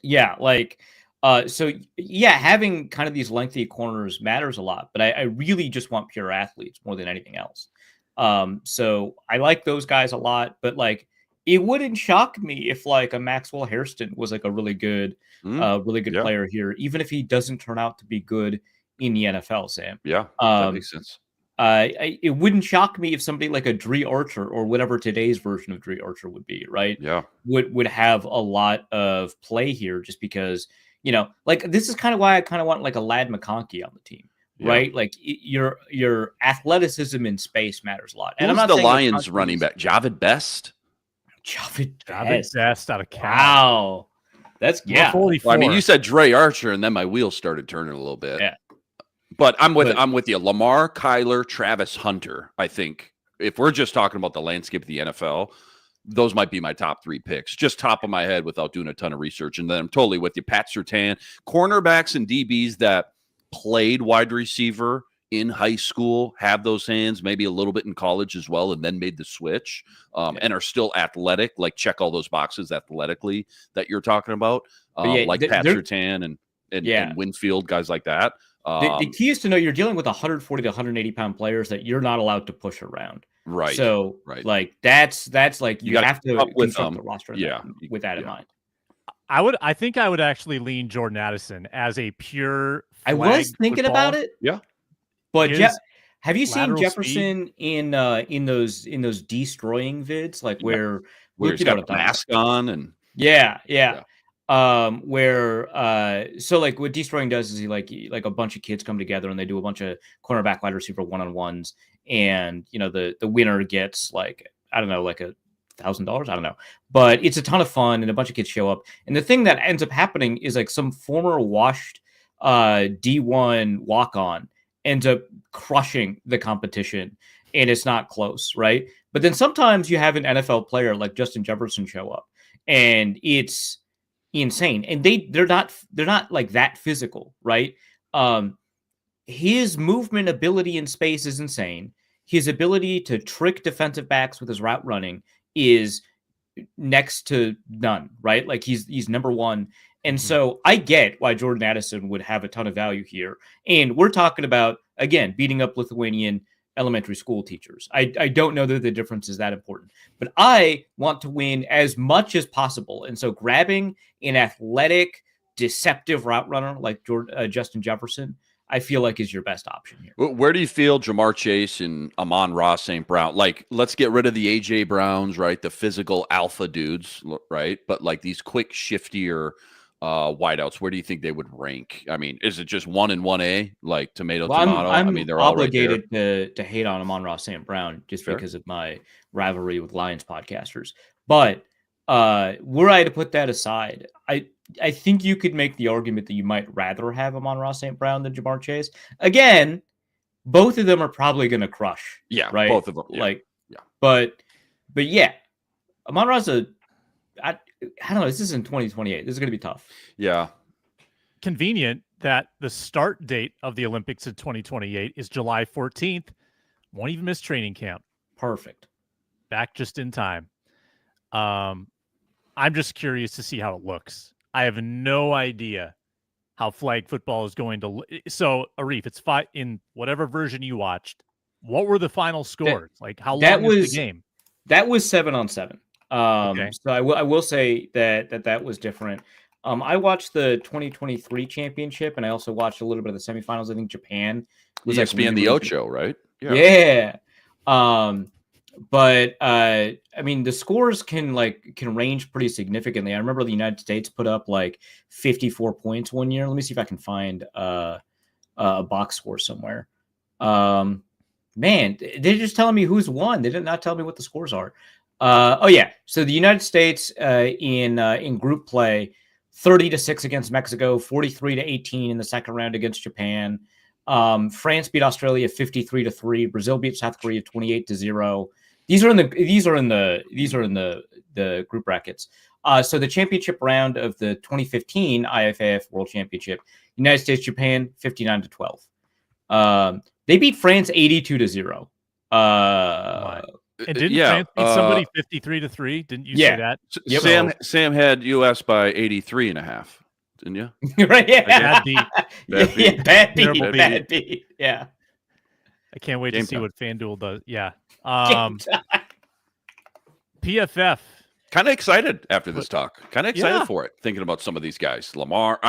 [SPEAKER 2] Yeah, so yeah, having kind of these lengthy corners matters a lot, but I really just want pure athletes more than anything else. So I like those guys a lot, but like it wouldn't shock me if like a Maxwell Hairston was like a really good
[SPEAKER 3] Yeah.
[SPEAKER 2] player here, even if he doesn't turn out to be good in the NFL, Sam.
[SPEAKER 3] Yeah, that makes sense.
[SPEAKER 2] It wouldn't shock me if somebody like a Dree Archer or whatever today's version of Dree Archer would be, right?
[SPEAKER 3] Yeah.
[SPEAKER 2] Would have a lot of play here just because, like this is kind of why I kind of want like a Ladd McConkey on the team, right? Like your athleticism in space matters a lot. And I'm
[SPEAKER 3] Who's
[SPEAKER 2] not
[SPEAKER 3] the
[SPEAKER 2] saying
[SPEAKER 3] Lions running back? Javid Best?
[SPEAKER 2] Javid
[SPEAKER 1] Best out of Cal.
[SPEAKER 2] Wow. That's yeah.
[SPEAKER 1] 44.
[SPEAKER 3] Well, I mean, you said Dre Archer, and then my wheels started turning a little bit.
[SPEAKER 2] Yeah.
[SPEAKER 3] But I'm with you. Lamar, Kyler, Travis Hunter. I think if we're just talking about the landscape of the NFL, those might be my top 3 picks, just top of my head without doing a ton of research. And then I'm totally with you. Pat Surtain, cornerbacks and DBs that played wide receiver in high school, have those hands, maybe a little bit in college as well, and then made the switch and are still athletic, like check all those boxes athletically that you're talking about, like Pat Surtain and Winfield, guys like that.
[SPEAKER 2] The key is to know you're dealing with 140 to 180 pound players that you're not allowed to push around.
[SPEAKER 3] Right.
[SPEAKER 2] So like that's like you have to construct the roster with that in mind.
[SPEAKER 1] I think I would actually lean Jordan Addison as a pure.
[SPEAKER 2] I was thinking about it.
[SPEAKER 3] Yeah.
[SPEAKER 2] But have you seen Jefferson in those destroying vids, like where
[SPEAKER 3] he's got a mask on and
[SPEAKER 2] where so like what destroying does is he like a bunch of kids come together and they do a bunch of cornerback wide receiver one-on-ones, and the winner gets like I don't know, like $1,000, I don't know, but it's a ton of fun and a bunch of kids show up, and the thing that ends up happening is like some former washed D1 walk-on ends up crushing the competition, and it's not close, right? But then sometimes you have an NFL player like Justin Jefferson show up, and it's insane, and they're not like that physical, right? His movement ability in space is insane. His ability to trick defensive backs with his route running is next to none, right? Like he's number one. And so I get why Jordan Addison would have a ton of value here. And we're talking about, again, beating up Lithuanian elementary school teachers. I don't know that the difference is that important, but I want to win as much as possible. And so grabbing an athletic, deceptive route runner like Justin Jefferson, I feel like is your best option here.
[SPEAKER 3] Where do you feel Jamar Chase and Amon-Ra St. Brown? Like, let's get rid of the A.J. Browns, right? The physical alpha dudes, right? But like these quick, shiftier wideouts, where do you think they would rank? I mean, is it just 1 and 1A, like tomato? I mean, they're
[SPEAKER 2] obligated
[SPEAKER 3] all right
[SPEAKER 2] to hate on Amon-Ra St. Brown just because of my rivalry with Lions podcasters. But were I to put that aside, I think you could make the argument that you might rather have Amon-Ra St. Brown than Jamar Chase. Again, both of them are probably going to crush.
[SPEAKER 3] Yeah,
[SPEAKER 2] right.
[SPEAKER 3] Both of them. Yeah.
[SPEAKER 2] But yeah, Amon-Ra's I don't know. This is in 2028. This is going to be tough.
[SPEAKER 3] Yeah.
[SPEAKER 1] Convenient that the start date of the Olympics in 2028 is July 14th. Won't even miss training camp.
[SPEAKER 2] Perfect.
[SPEAKER 1] Back just in time. I'm just curious to see how it looks. I have no idea how flag football is going to look. So, Arif, it's in whatever version you watched. What were the final scores? Like, how long was the game?
[SPEAKER 2] That was 7-on-7.
[SPEAKER 1] Okay.
[SPEAKER 2] So I will say that was different. I watched the 2023 championship, and I also watched a little bit of the semifinals. I think Japan was
[SPEAKER 3] ESPN the Ocho, right?
[SPEAKER 2] Yeah. But I mean, the scores can range pretty significantly. I remember the United States put up like 54 points one year. Let me see if I can find a box score somewhere. Man, they're just telling me who's won. They did not tell me what the scores are. So the United States in group play, 30-6 against Mexico, 43-18 in the second round against Japan. France beat Australia 53-3. Brazil beat South Korea 28-0. These are in the group brackets. So the championship round of the 2015 IFAF World Championship, United States Japan 59-12. They beat France 82-0.
[SPEAKER 1] And didn't
[SPEAKER 3] yeah,
[SPEAKER 1] France beat somebody 53-3? Didn't you say that?
[SPEAKER 2] Yep.
[SPEAKER 3] Sam had US by 83.5, didn't you?
[SPEAKER 2] Right? Yeah.
[SPEAKER 1] Bad beat.
[SPEAKER 3] Bad beat.
[SPEAKER 2] Bad
[SPEAKER 1] Terrible
[SPEAKER 2] beat.
[SPEAKER 1] beat.
[SPEAKER 2] Bad beat. Yeah.
[SPEAKER 1] I can't wait
[SPEAKER 3] Game
[SPEAKER 1] to see
[SPEAKER 3] time.
[SPEAKER 1] what FanDuel does. Yeah.
[SPEAKER 2] Game time.
[SPEAKER 1] PFF.
[SPEAKER 3] Kind of excited after this talk. Kind of excited
[SPEAKER 1] Yeah.
[SPEAKER 3] for it. Thinking about some of these guys. Lamar.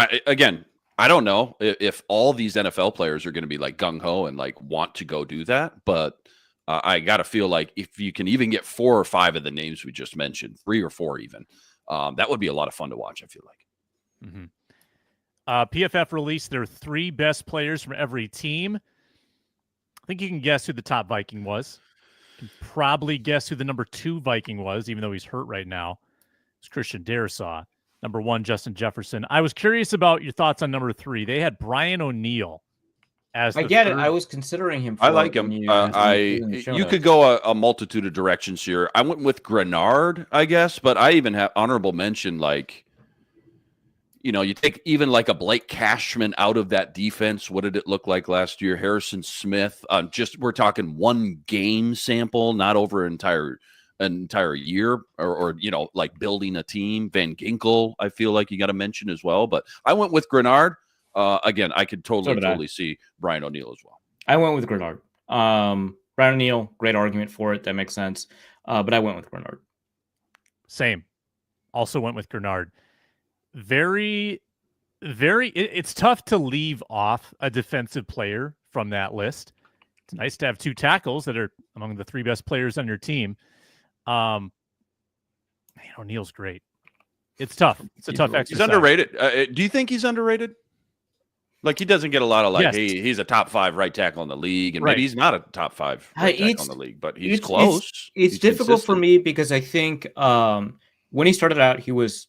[SPEAKER 3] I don't know if all these NFL players are going to be like gung ho and like want to go do that, but I got to feel like if you can even get 4 or 5 of the names we just mentioned, 3 or 4 even, that would be a lot of fun to watch. I feel like.
[SPEAKER 1] Mm-hmm. PFF released their 3 best players from every team. I think you can guess who the top Viking was. You can probably guess who the number 2 Viking was, even though he's hurt right now. It's Christian Darrisaw. Number 1, Justin Jefferson. I was curious about your thoughts on number 3. They had Brian O'Neill as
[SPEAKER 2] I
[SPEAKER 1] the
[SPEAKER 2] get
[SPEAKER 1] third.
[SPEAKER 2] it. I was considering him.
[SPEAKER 3] I like him. You could go a multitude of directions here. I went with Grenard, I guess, but I even have honorable mention. Like, you take even like a Blake Cashman out of that defense. What did it look like last year? Harrison Smith. We're talking 1 game sample, not over an entire year, or like building a team. Van Ginkel, I feel like you got to mention as well. But I went with Grenard. Again, I could totally see Brian O'Neill as well.
[SPEAKER 2] I went with Grenard. Brian O'Neill, great argument for it. That makes sense. But I went with Grenard.
[SPEAKER 1] Same. Also went with Grenard. It's tough to leave off a defensive player from that list. It's nice to have 2 tackles that are among the 3 best players on your team. Man, O'Neill's great. It's tough. It's a tough exercise.
[SPEAKER 3] He's underrated. Do you think he's underrated? Like, he doesn't get a lot of like,
[SPEAKER 1] Yes.
[SPEAKER 3] hey, he's a top 5 right tackle in the league, and
[SPEAKER 1] Right.
[SPEAKER 3] maybe he's not a top 5 right tackle in the league, but he's close.
[SPEAKER 2] It's
[SPEAKER 3] He's
[SPEAKER 2] difficult for
[SPEAKER 3] consistent.
[SPEAKER 2] me because I think when he started out, he was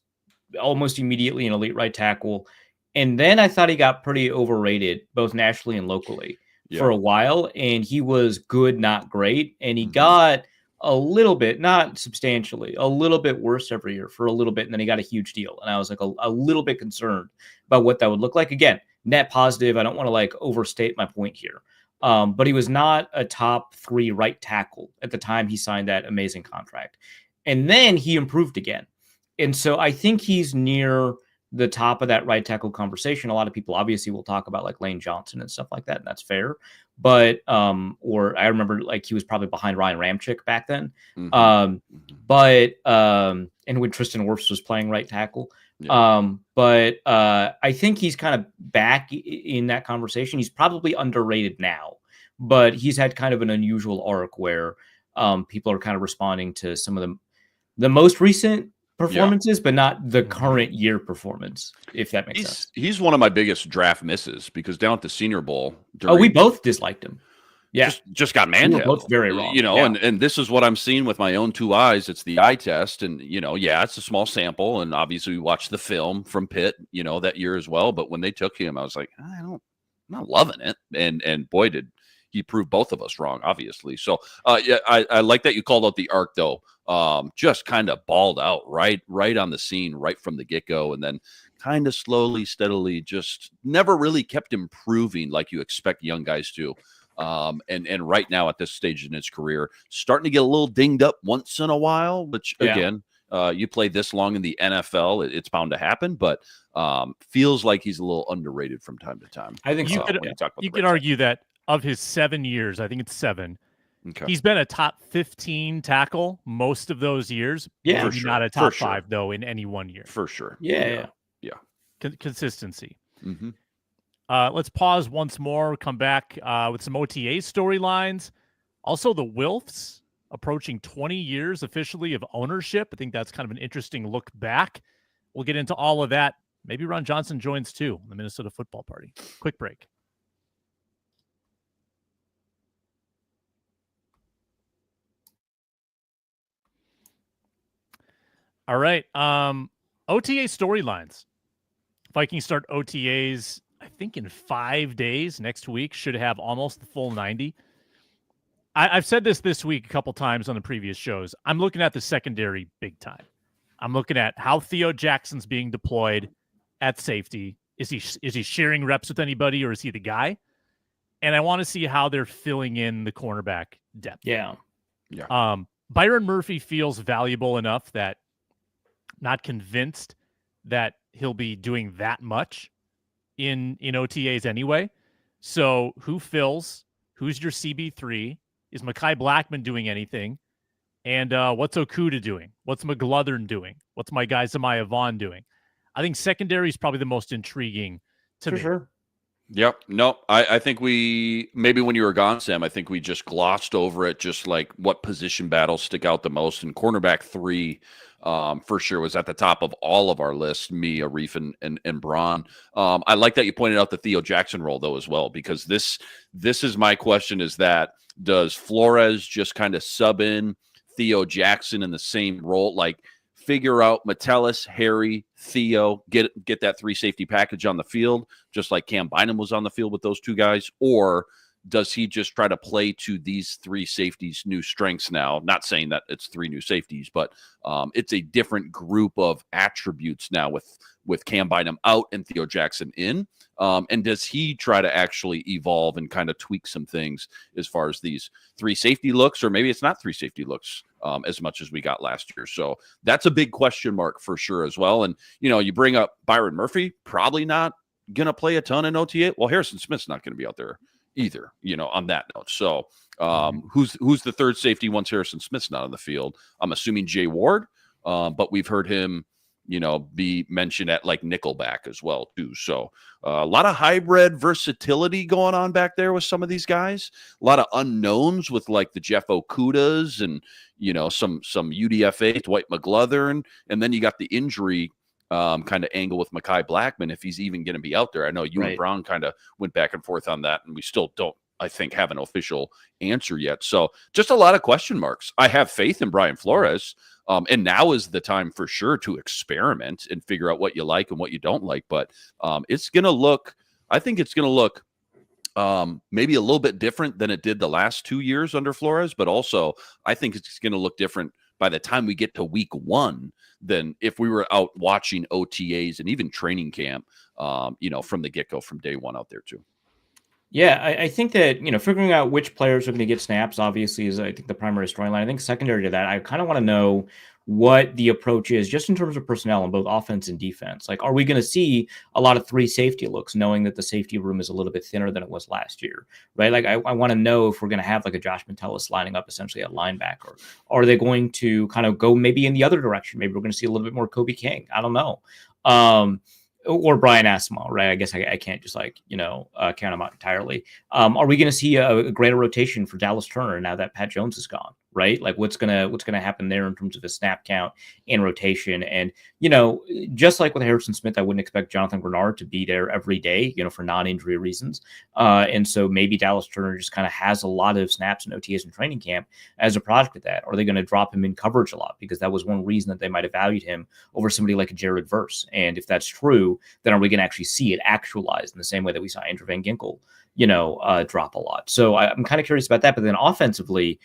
[SPEAKER 2] almost immediately an elite right tackle, and then I thought he got pretty overrated, both nationally and locally, for a while. And he was good, not great, and he got a little bit, not substantially, a little bit worse every year for a little bit, and then he got a huge deal. And I was like a little bit concerned about what that would look like. Again, net positive. I don't want to like overstate my point here. But he was not a top 3 right tackle at the time he signed that amazing contract. And then he improved again. And so I think he's near the top of that right tackle conversation. A lot of people obviously will talk about like Lane Johnson and stuff like that, and that's fair. But or I remember like he was probably behind Ryan Ramczyk back then. And when Tristan Wirfs was playing right tackle. But I think he's kind of back in that conversation. He's probably underrated now, but he's had kind of an unusual arc where people are kind of responding to some of the most recent performances, but not the current year performance, if that makes sense.
[SPEAKER 3] He's one of my biggest draft misses because down at the Senior Bowl,
[SPEAKER 2] we both disliked him. Yeah,
[SPEAKER 3] just got manhandled.
[SPEAKER 2] Both very wrong.
[SPEAKER 3] And this is what I'm seeing with my own 2 eyes. It's the eye test, and it's a small sample, and obviously we watched the film from Pitt, that year as well. But when they took him, I was like, I'm not loving it, and boy, did he prove both of us wrong, obviously. So I like that you called out the arc though. Just kind of balled out right on the scene, right from the get-go, and then kind of slowly, steadily, just never really kept improving like you expect young guys to. And right now at this stage in his career, starting to get a little dinged up once in a while, which again, you play this long in the NFL, it's bound to happen, but feels like he's a little underrated from time to time.
[SPEAKER 2] I think
[SPEAKER 1] you could argue that of his 7 years, I think it's 7.
[SPEAKER 3] Okay.
[SPEAKER 1] He's been a top 15 tackle most of those years.
[SPEAKER 2] Yeah,
[SPEAKER 1] maybe not a top 5 though in any one year.
[SPEAKER 3] For sure.
[SPEAKER 2] Yeah.
[SPEAKER 1] Consistency.
[SPEAKER 3] Mm-hmm.
[SPEAKER 1] Let's pause once more, come back with some OTA storylines. Also, the Wilfs approaching 20 years officially of ownership. I think that's kind of an interesting look back. We'll get into all of that. Maybe Ron Johnson joins too, the Minnesota Football Party. Quick break. All right. OTA storylines. Vikings start OTAs, I think, in 5 days. Next week should have almost the full 90. I've said this week a couple times on the previous shows. I'm looking at the secondary big time. I'm looking at how Theo Jackson's being deployed at safety. Is he sharing reps with anybody, or is he the guy? And I want to see how they're filling in the cornerback depth.
[SPEAKER 2] Yeah.
[SPEAKER 3] Yeah.
[SPEAKER 1] Byron Murphy feels valuable enough that not convinced that he'll be doing that much in OTAs anyway. So who fills? Who's your CB3? Is Mekhi Blackman doing anything? And what's Okuda doing? What's McGlothern doing? What's my guy Zamaya Vaughn doing? I think secondary is probably the most intriguing to me.
[SPEAKER 2] Sure.
[SPEAKER 3] Yep. No, I think we maybe when you were gone, Sam, I think we just glossed over it, just like what position battles stick out the most. And cornerback 3, for sure, was at the top of all of our lists, me, Arif, and Braun. I like that you pointed out the Theo Jackson role, though, as well, because this is my question, is that does Flores just kind of sub in Theo Jackson in the same role? Like, figure out Metellus, Harry, Theo, get that 3 safety package on the field, just like Cam Bynum was on the field with those 2 guys? Or does he just try to play to these 3 safeties' new strengths now? Not saying that it's 3 new safeties, but it's a different group of attributes now with Cam Bynum out and Theo Jackson in. And does he try to actually evolve and kind of tweak some things as far as these 3 safety looks, or maybe it's not 3 safety looks as much as we got last year? So that's a big question mark for sure as well. And, you bring up Byron Murphy, probably not going to play a ton in OTA. Well, Harrison Smith's not going to be out there either, on that note. So who's the 3rd safety once Harrison Smith's not on the field? I'm assuming Jay Ward, but we've heard him be mentioned at like nickelback as well too. So a lot of hybrid versatility going on back there with some of these guys. A lot of unknowns with like the Jeff Okudas and some UDFA, Dwight McGlothern, and then you got the injury kind of angle with Mekhi Blackman, if he's even going to be out there. I know you and Brown kind of went back and forth on that, and we still don't, I think, have an official answer yet. So just a lot of question marks. I have faith in Brian Flores. And now is the time for sure to experiment and figure out what you like and what you don't like. But it's going to look, I think it's going to look maybe a little bit different than it did the last 2 years under Flores. But also, I think it's going to look different by the time we get to week 1 than if we were out watching OTAs and even training camp, from the get-go, from day 1 out there too.
[SPEAKER 2] Yeah, I think that, figuring out which players are going to get snaps, obviously, is, I think, the primary storyline. I think secondary to that, I kind of want to know what the approach is just in terms of personnel on both offense and defense. Like, are we going to see a lot of 3 safety looks, knowing that the safety room is a little bit thinner than it was last year, right? Like, I want to know if we're going to have like a Josh Metellus lining up essentially at linebacker. Are they going to kind of go maybe in the other direction? Maybe we're going to see a little bit more Kobe King. I don't know. Or Brian Asamoah, right? I guess I can't just count him out entirely. Are we going to see a greater rotation for Dallas Turner now that Pat Jones is gone, right? Like what's gonna happen there in terms of his snap count and rotation? And just like with Harrison Smith, I wouldn't expect Jonathan Grenard to be there every day, for non-injury reasons. And so maybe Dallas Turner just kind of has a lot of snaps and OTAs in training camp as a product of that. Are they going to drop him in coverage a lot? Because that was one reason that they might have valued him over somebody like a Jared Verse. And if that's true, then are we going to actually see it actualized in the same way that we saw Andrew Van Ginkel, drop a lot? So I'm kind of curious about that. But then offensively,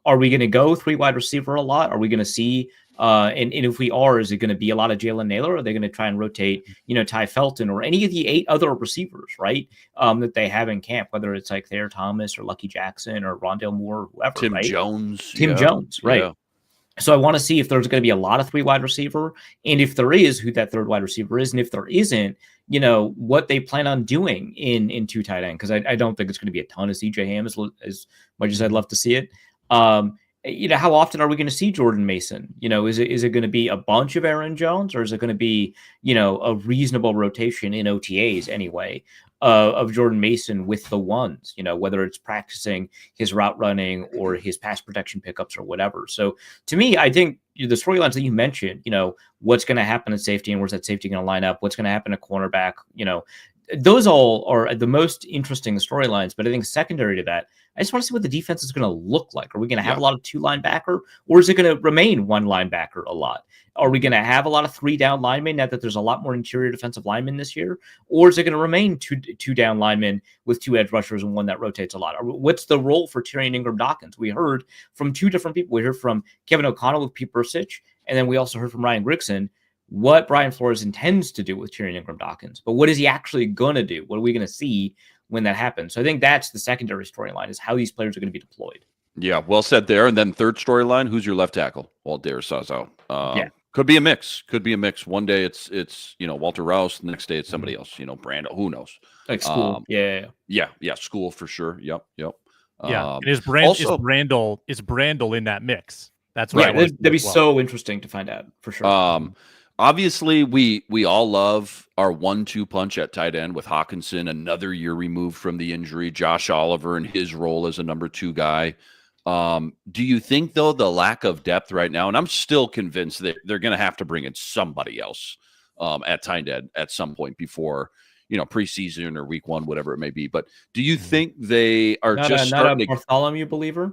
[SPEAKER 2] are we going to go 3 wide receiver a lot? Are we going to see, and if we are, is it going to be a lot of Jalen Naylor? Or are they going to try and rotate, Ty Felton or any of the 8 other receivers, right? That they have in camp, whether it's like Thayer Thomas or Lucky Jackson or Rondale Moore, or whoever,
[SPEAKER 3] Tim
[SPEAKER 2] right?
[SPEAKER 3] Jones,
[SPEAKER 2] right?
[SPEAKER 3] Yeah.
[SPEAKER 2] So I want to see if there's going to be a lot of 3 wide receiver, and if there is, who that 3rd wide receiver is, and if there isn't, what they plan on doing in 2 tight end, because I don't think it's going to be a ton of CJ Ham as much as I'd love to see it. How often are we going to see Jordan Mason? Is it going to be a bunch of Aaron Jones, or is it going to be, a reasonable rotation in OTAs anyway, of Jordan Mason with the ones, whether it's practicing his route running or his pass protection pickups or whatever. So to me, I think the storylines that you mentioned, what's going to happen at safety and where's that safety going to line up? What's going to happen at cornerback? Those all are the most interesting storylines. But I think secondary to that, I just want to see what the defense is going to look like. Are we going to have a lot of 2 linebacker, or is it going to remain 1 linebacker a lot? Are we going to have a lot of 3 down linemen now that there's a lot more interior defensive linemen this year? Or is it going to remain two down linemen with 2 edge rushers and 1 that rotates a lot? What's the role for Tyrion Ingram-Dawkins? We heard from 2 different people. We heard from Kevin O'Connell with Pete Bursich, and then we also heard from Ryan Grigson what Brian Flores intends to do with Tyrion Ingram-Dawkins. But what is he actually going to do? What are we going to see when that happens? So I think that's the secondary storyline, is how these players are going to be deployed.
[SPEAKER 3] Yeah, well said there. And then third storyline, who's your left tackle? Well, Darisa's out. Could be a mix. One day it's Walter Rouse. The next day it's somebody else. Brando. Who knows?
[SPEAKER 2] Like school.
[SPEAKER 3] Yeah. School for sure. Yep.
[SPEAKER 1] Yeah, and is Brandel in that mix? That's
[SPEAKER 2] right.
[SPEAKER 1] That'd
[SPEAKER 2] be so interesting to find out for sure.
[SPEAKER 3] Obviously, we all love our 1-2 punch at tight end with Hawkinson, another year removed from the injury. Josh Oliver and his role as a number 2 guy. Do you think, though, the lack of depth right now, and I'm still convinced that they're going to have to bring in somebody else at tight end at some point before, preseason or week 1, whatever it may be. But do you think they are not a
[SPEAKER 2] Bartholomew believer?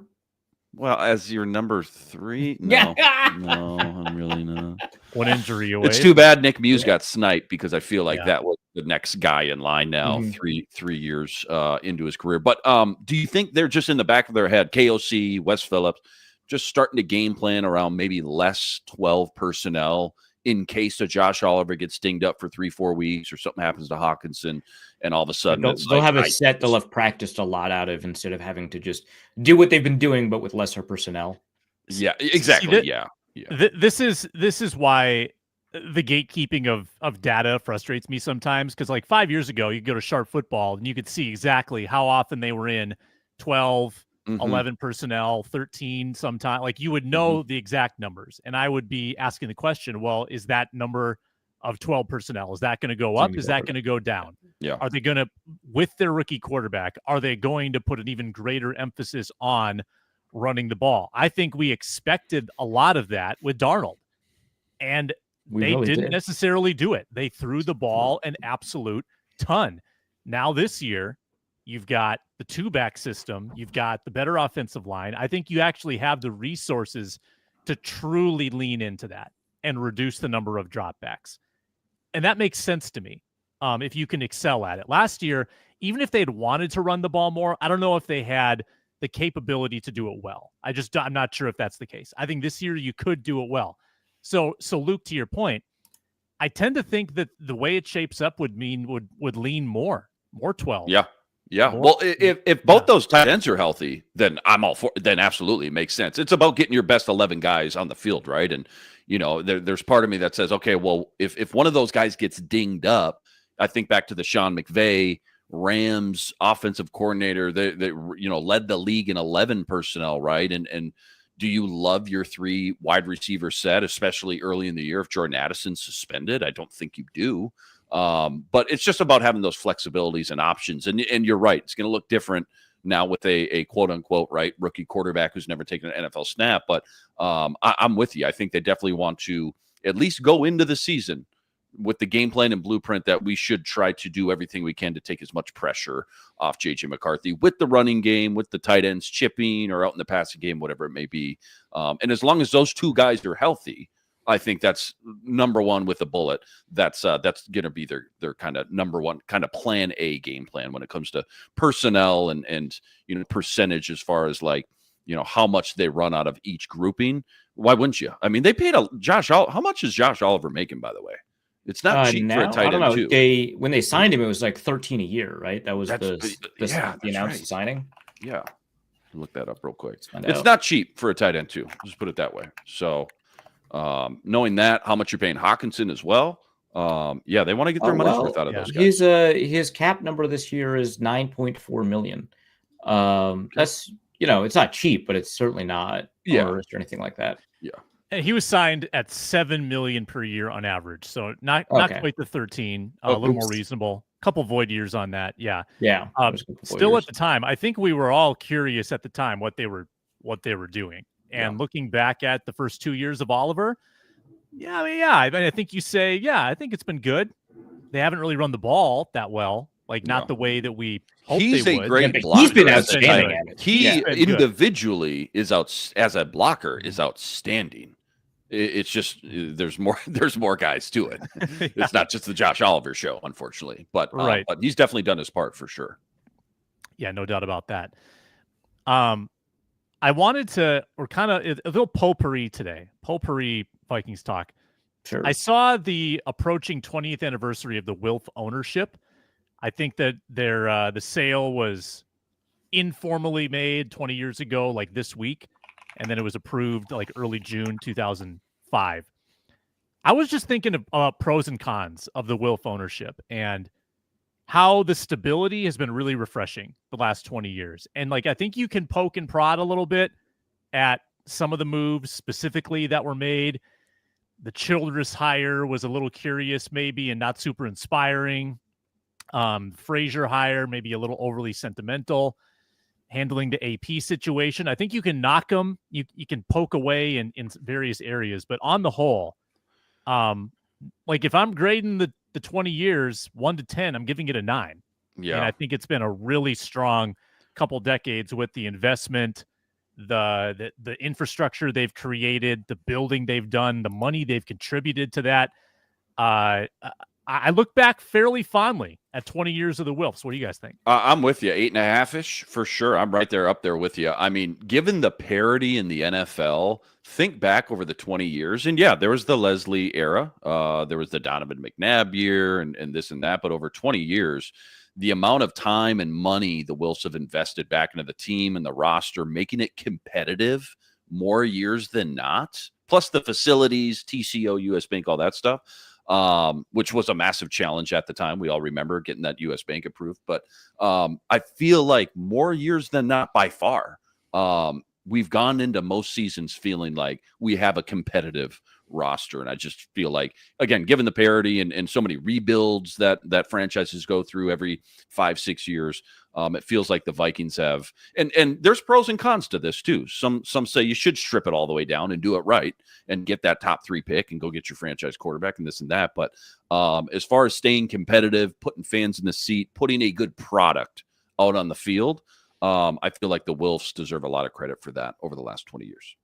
[SPEAKER 3] Well, as your number 3, no, I'm really not.
[SPEAKER 1] One injury away.
[SPEAKER 3] It's too bad Nick Muse got sniped because I feel like that was the next guy in line now, 3 years into his career. But do you think they're just in the back of their head, KOC, Wes Phillips, just starting to game plan around maybe less 12 personnel in case a Josh Oliver gets dinged up for 3-4 weeks or something happens to Hawkinson, and all of a sudden
[SPEAKER 2] they'll have a set they'll have practiced a lot out of instead of having to just do what they've been doing but with lesser personnel.
[SPEAKER 3] Yeah, exactly.
[SPEAKER 1] This is why the gatekeeping of data frustrates me sometimes, because like 5 years ago you go to Sharp Football and you could see exactly how often they were in 12, 11 personnel, 13 sometime. Like you would know the exact numbers, and I would be asking the question, well, is that number of 12 personnel, is that going to go up? Is that going to go down?
[SPEAKER 3] Yeah.
[SPEAKER 1] Are they going to, with their rookie quarterback, are they going to put an even greater emphasis on running the ball? I think we expected a lot of that with Darnold, and they didn't necessarily do it. They threw the ball an absolute ton. Now this year, you've got the 2-back system. You've got the better offensive line. I think you actually have the resources to truly lean into that and reduce the number of dropbacks. And that makes sense to me if you can excel at it. Last year, even if they had wanted to run the ball more, I don't know if they had the capability to do it well. I'm not sure if that's the case. I think this year you could do it well. So Luke, to your point, I tend to think that the way it shapes up would lean more 12.
[SPEAKER 3] Yeah. Well, if both those tight ends are healthy, then I'm all for. Then absolutely, it makes sense. It's about getting your best 11 guys on the field, right? And there's part of me that says, okay, well, if one of those guys gets dinged up, I think back to the Sean McVay Rams offensive coordinator. They led the league in 11 personnel, right? And do you love your 3 wide receiver set, especially early in the year if Jordan Addison's suspended? I don't think you do. But it's just about having those flexibilities and options. And you're right. It's going to look different now with a quote unquote, right, rookie quarterback who's never taken an NFL snap. But I'm with you. I think they definitely want to at least go into the season with the game plan and blueprint that we should try to do everything we can to take as much pressure off JJ McCarthy with the running game, with the tight ends chipping or out in the passing game, whatever it may be. And as long as those 2 guys are healthy, I think that's number 1 with a bullet. That's going to be their kind of number 1 kind of plan A game plan when it comes to personnel and percentage as far as like, how much they run out of each grouping. Why wouldn't you? I mean, they paid how much is Josh Oliver making, by the way? It's not cheap for a tight end too.
[SPEAKER 2] When they signed him, it was like 13 a year, right? That was the announced signing.
[SPEAKER 3] Yeah. Look that up real quick. It's not cheap for a tight end too. Just put it that way. So knowing that, how much you're paying Hawkinson as well. They want to get their money's worth out of those guys.
[SPEAKER 2] His cap number this year is $9.4 million. That's it's not cheap, but it's certainly not onerous or anything like that.
[SPEAKER 3] Yeah.
[SPEAKER 1] And he was signed at $7 million per year on average, so not quite the 13. A little more reasonable. Couple void years on that. Yeah. Still at the time, I think we were all curious at the time what they were doing. And looking back at the first 2 years of Oliver, I think you say, I think it's been good. They haven't really run the ball that well, not the way that we hoped they would.
[SPEAKER 3] He's a great blocker.
[SPEAKER 2] He's been outstanding at it.
[SPEAKER 3] He individually is as a blocker is outstanding. It's just there's more guys to it. It's not just the Josh Oliver show, unfortunately. But but he's definitely done his part for sure.
[SPEAKER 1] Yeah, no doubt about that. I wanted to, or kind of a little potpourri today. Potpourri Vikings talk.
[SPEAKER 2] Sure.
[SPEAKER 1] I saw the approaching 20th anniversary of the Wilf ownership. I think that their the sale was informally made 20 years ago, like this week, and then it was approved like early June 2005. I was just thinking of pros and cons of the Wilf ownership and how the stability has been really refreshing the last 20 years. And like, I think you can poke and prod a little bit at some of the moves specifically that were made. The Childress hire was a little curious maybe and not super inspiring. Frazier hire, maybe a little overly sentimental. Handling the AP situation, I think you can knock them. You can poke away in various areas, but on the whole, like if I'm grading the 20 years 1 to 10, I'm giving it a 9.
[SPEAKER 3] Yeah.
[SPEAKER 1] And I think it's been a really strong couple decades with the investment, the infrastructure they've created, the building they've done, the money they've contributed to that. I look back fairly fondly at 20 years of the Wilfs. What do you guys think?
[SPEAKER 3] I'm with you. 8.5-ish for sure. I'm right there up there with you. I mean, given the parity in the NFL, think back over the 20 years. And yeah, there was the Leslie era. There was the Donovan McNabb year and this and that. But over 20 years, the amount of time and money the Wilfs have invested back into the team and the roster, making it competitive more years than not, plus the facilities, TCO, US Bank, all that stuff. Which was a massive challenge at the time. We all remember getting that US Bank approved. But I feel like more years than not by far, we've gone into most seasons feeling like we have a competitive roster. And I just feel like, again, given the parity and so many rebuilds that franchises go through every 5-6 years, it feels like the Vikings have, and there's pros and cons to this too. Some say you should strip it all the way down and do it right and get that top 3 pick and go get your franchise quarterback and this and that. But as far as staying competitive, putting fans in the seat, putting a good product out on the field, I feel like the Wilfs deserve a lot of credit for that over the last 20 years.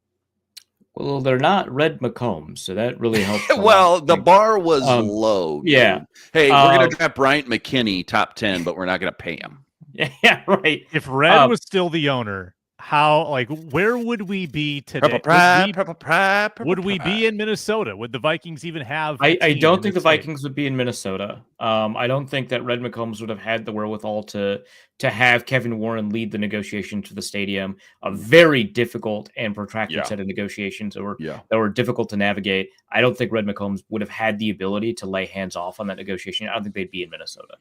[SPEAKER 2] Well, they're not Red McCombs, so that really helps.
[SPEAKER 3] Well, the bar was low. Dude.
[SPEAKER 2] Yeah.
[SPEAKER 3] Hey, we're going to draft Bryant McKinney top 10, but we're not going to pay him.
[SPEAKER 2] Yeah, right.
[SPEAKER 1] If Red was still the owner, where would we be today? Would we be in Minnesota? Would the Vikings even have?
[SPEAKER 2] I don't think the Vikings would be in Minnesota. I don't think that Red McCombs would have had the wherewithal to have Kevin Warren lead the negotiations for the stadium. A very difficult and protracted set of negotiations that were difficult to navigate. I don't think Red McCombs would have had the ability to lay hands off on that negotiation. I don't think they'd be in Minnesota.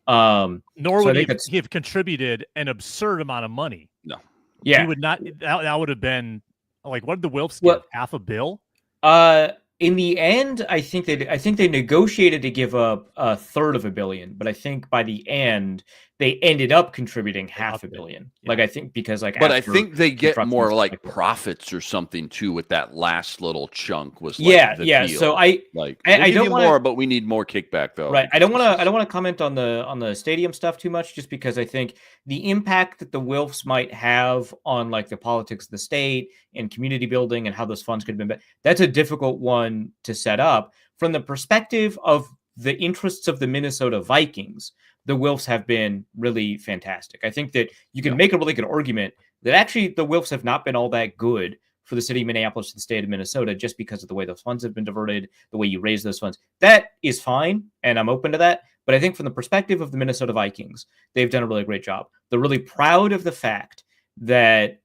[SPEAKER 1] Nor would he have contributed an absurd amount of money.
[SPEAKER 3] No.
[SPEAKER 2] Yeah,
[SPEAKER 1] he would not. That would have been like, what did the Wilfs give? Half a bill?
[SPEAKER 2] In the end, I think they negotiated to give up $3 billion, but I think by the end they ended up contributing $500 million. Yeah. Like I think because
[SPEAKER 3] but I think they get more like profits or something too with that last little chunk was like
[SPEAKER 2] yeah.
[SPEAKER 3] Deal.
[SPEAKER 2] So I don't want
[SPEAKER 3] more, but we need more kickback though.
[SPEAKER 2] Right. I don't want to comment on the stadium stuff too much, just because I think the impact that the Wilfs might have on like the politics of the state and community building and how those funds could have been, that's a difficult one to set up from the perspective of the interests of the Minnesota Vikings. The Wilfs have been really fantastic. I think that you can make a really good argument that actually the Wilfs have not been all that good for the city of Minneapolis, the state of Minnesota, just because of the way those funds have been diverted, the way you raise those funds. That is fine, and I'm open to that. But I think from the perspective of the Minnesota Vikings, they've done a really great job. They're really proud of the fact that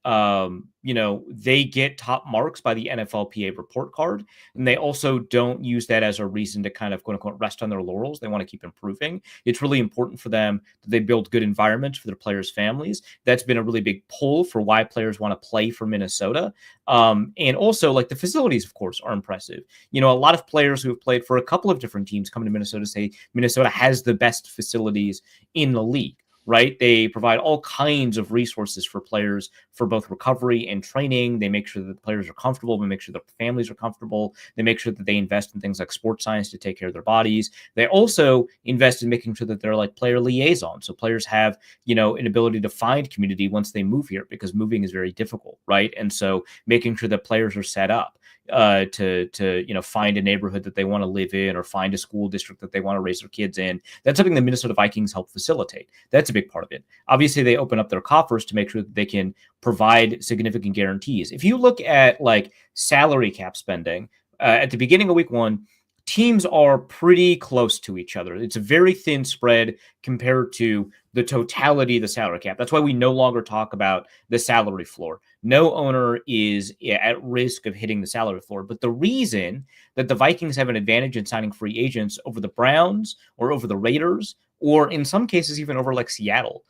[SPEAKER 2] they get top marks by the NFLPA report card, and they also don't use that as a reason to kind of quote unquote rest on their laurels. They want to keep improving. It's really important for them that they build good environments for their players' families. That's been a really big pull for why players want to play for Minnesota. And also like the facilities, of course, are impressive. A lot of players who have played for a couple of different teams come to Minnesota say Minnesota has the best facilities in the league. Right? They provide all kinds of resources for players for both recovery and training. They make sure that the players are comfortable. They make sure their families are comfortable. They make sure that they invest in things like sports science to take care of their bodies. They also invest in making sure that they're like player liaisons. So players have, an ability to find community once they move here, because moving is very difficult. Right. And so making sure that players are set up to find a neighborhood that they want to live in or find a school district that they want to raise their kids in. That's something the Minnesota Vikings help facilitate. That's a big part of it. Obviously, they open up their coffers to make sure that they can provide significant guarantees. If you look at like salary cap spending at the beginning of week 1, teams are pretty close to each other. It's a very thin spread compared to the totality of the salary cap. That's why we no longer talk about the salary floor. No owner is at risk of hitting the salary floor. But the reason that the Vikings have an advantage in signing free agents over the Browns or over the Raiders, or in some cases even over like Seattle,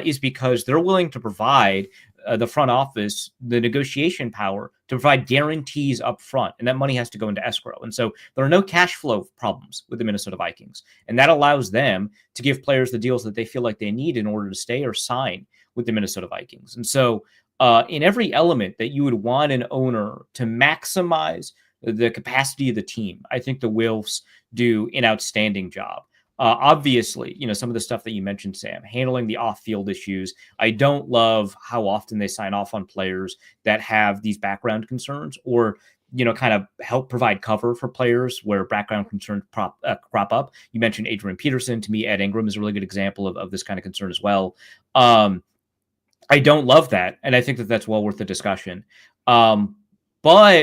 [SPEAKER 2] is because they're willing to provide the front office the negotiation power to provide guarantees up front, and that money has to go into escrow. And so there are no cash flow problems with the Minnesota Vikings, and that allows them to give players the deals that they feel like they need in order to stay or sign with the Minnesota Vikings. And so in every element that you would want an owner to maximize the capacity of the team, I think the Wilfs do an outstanding job. Obviously, some of the stuff that you mentioned, Sam, handling the off-field issues. I don't love how often they sign off on players that have these background concerns, or kind of help provide cover for players where background concerns crop up. You mentioned Adrian Peterson. To me, Ed Ingram is a really good example of this kind of concern as well. I don't love that, and I think that that's well worth the discussion. But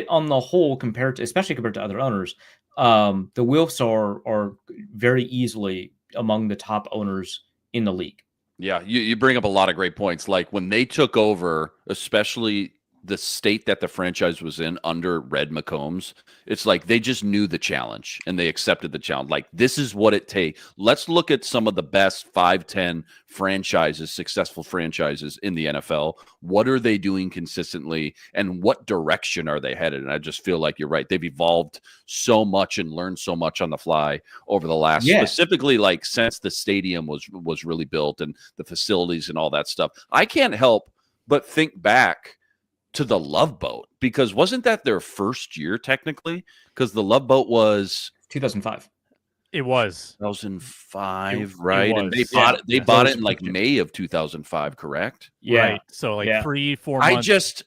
[SPEAKER 2] on the whole, especially compared to other owners, the Wilfs are very easily among the top owners in the league.
[SPEAKER 3] Yeah, you bring up a lot of great points. Like when they took over, especially the state that the franchise was in under Red McCombs, it's like they just knew the challenge and they accepted the challenge. Like, this is what it takes. Let's look at some of the best 5-10 franchises, successful franchises in the NFL. What are they doing consistently, and what direction are they headed? And I just feel like you're right. They've evolved so much and learned so much on the fly over the last, specifically like since the stadium was really built and the facilities and all that stuff. I can't help but think back to the Love Boat, because wasn't that their first year technically? Because the Love Boat was
[SPEAKER 2] 2005.
[SPEAKER 1] It was
[SPEAKER 3] 2005, right?
[SPEAKER 1] was.
[SPEAKER 3] And they bought it in like May of 2005, correct?
[SPEAKER 1] Yeah. Right. So like 3-4 months.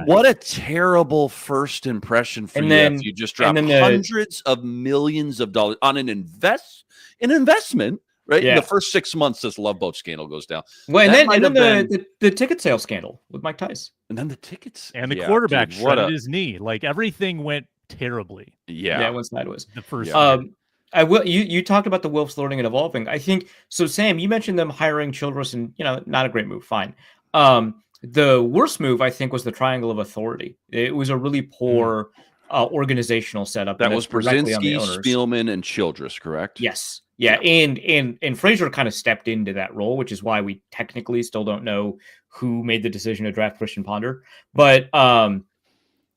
[SPEAKER 3] What a terrible first impression for you. Then, you just dropped hundreds of millions of dollars on an investment. Right, in the first 6 months, this Love Boat scandal goes down.
[SPEAKER 2] Well, and then the ticket sale scandal with Mike Tice,
[SPEAKER 3] and then the tickets,
[SPEAKER 1] and the quarterback shredded his knee. Like, everything went terribly.
[SPEAKER 2] Yeah, it went sideways.
[SPEAKER 1] The first.
[SPEAKER 2] I will. You talked about the Wilfs learning and evolving. I think so. Sam, you mentioned them hiring Childress, and not a great move. Fine. The worst move, I think, was the triangle of authority. It was a really poor organizational setup.
[SPEAKER 3] That was Brzezinski, Spielman, and Childress, correct?
[SPEAKER 2] Yes. Yeah, and Frazier kind of stepped into that role, which is why we technically still don't know who made the decision to draft Christian Ponder. But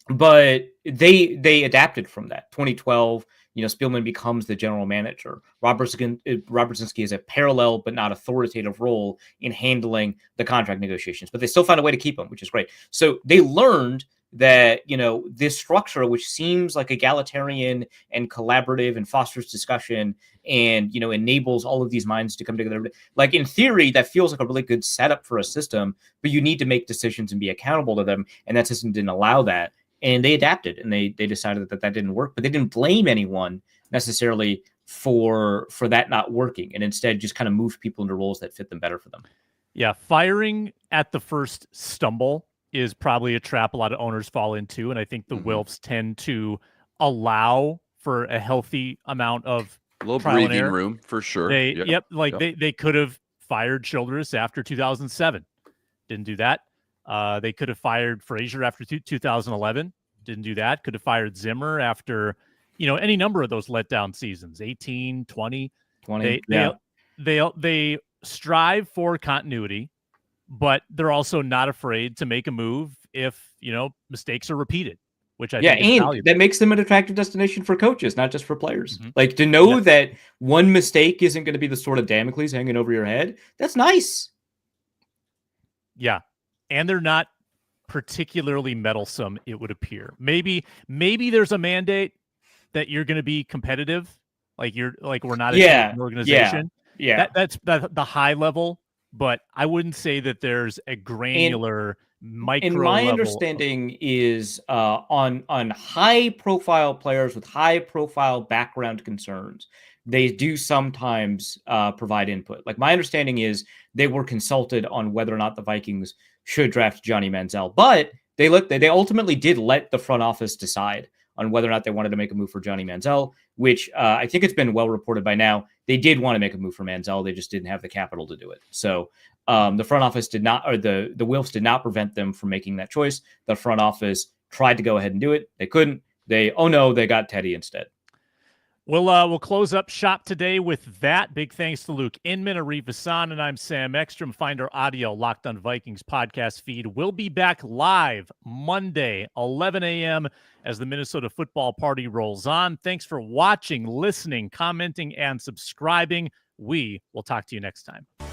[SPEAKER 2] they adapted from that. 2012, Spielman becomes the general manager. Rob Brzezinski is a parallel but not authoritative role in handling the contract negotiations, but they still found a way to keep him, which is great. So they learned that, this structure, which seems like egalitarian and collaborative and fosters discussion and, enables all of these minds to come together. Like, in theory, that feels like a really good setup for a system, but you need to make decisions and be accountable to them. And that system didn't allow that. And they adapted, and they decided that didn't work, but they didn't blame anyone necessarily for that not working, and instead just kind of moved people into roles that fit them better for them.
[SPEAKER 1] Yeah. Firing at the first stumble is probably a trap a lot of owners fall into. And I think the Wilfs tend to allow for a healthy amount of
[SPEAKER 3] a little breathing room for sure.
[SPEAKER 1] They could have fired Childress after 2007. Didn't do that. They could have fired Frazier after 2011. Didn't do that. Could have fired Zimmer after, any number of those letdown seasons, 18, 20. They strive for continuity, but they're also not afraid to make a move if, mistakes are repeated, which I think is valuable.
[SPEAKER 2] That makes them an attractive destination for coaches, not just for players. Like, to know that one mistake isn't going to be the sort of Damocles hanging over your head, that's nice.
[SPEAKER 1] Yeah. And they're not particularly meddlesome, it would appear. Maybe there's a mandate that you're going to be competitive. We're not an organization.
[SPEAKER 2] Yeah.
[SPEAKER 1] That's the high level. But I wouldn't say that there's a granular micro level.
[SPEAKER 2] And my understanding is on high-profile players with high-profile background concerns, they do sometimes provide input. Like, my understanding is they were consulted on whether or not the Vikings should draft Johnny Manziel, but they ultimately did let the front office decide on whether or not they wanted to make a move for Johnny Manziel, which I think it's been well reported by now. They did want to make a move for Manziel. They just didn't have the capital to do it. So the front office did not, or the Wilfs did not prevent them from making that choice. The front office tried to go ahead and do it. They couldn't. They got Teddy instead.
[SPEAKER 1] We'll close up shop today with that. Big thanks to Luke Inman, Arif Hasan, and I'm Sam Ekstrom. Find our audio Locked on Vikings podcast feed. We'll be back live Monday, 11 a.m. as the Minnesota football party rolls on. Thanks for watching, listening, commenting, and subscribing. We will talk to you next time.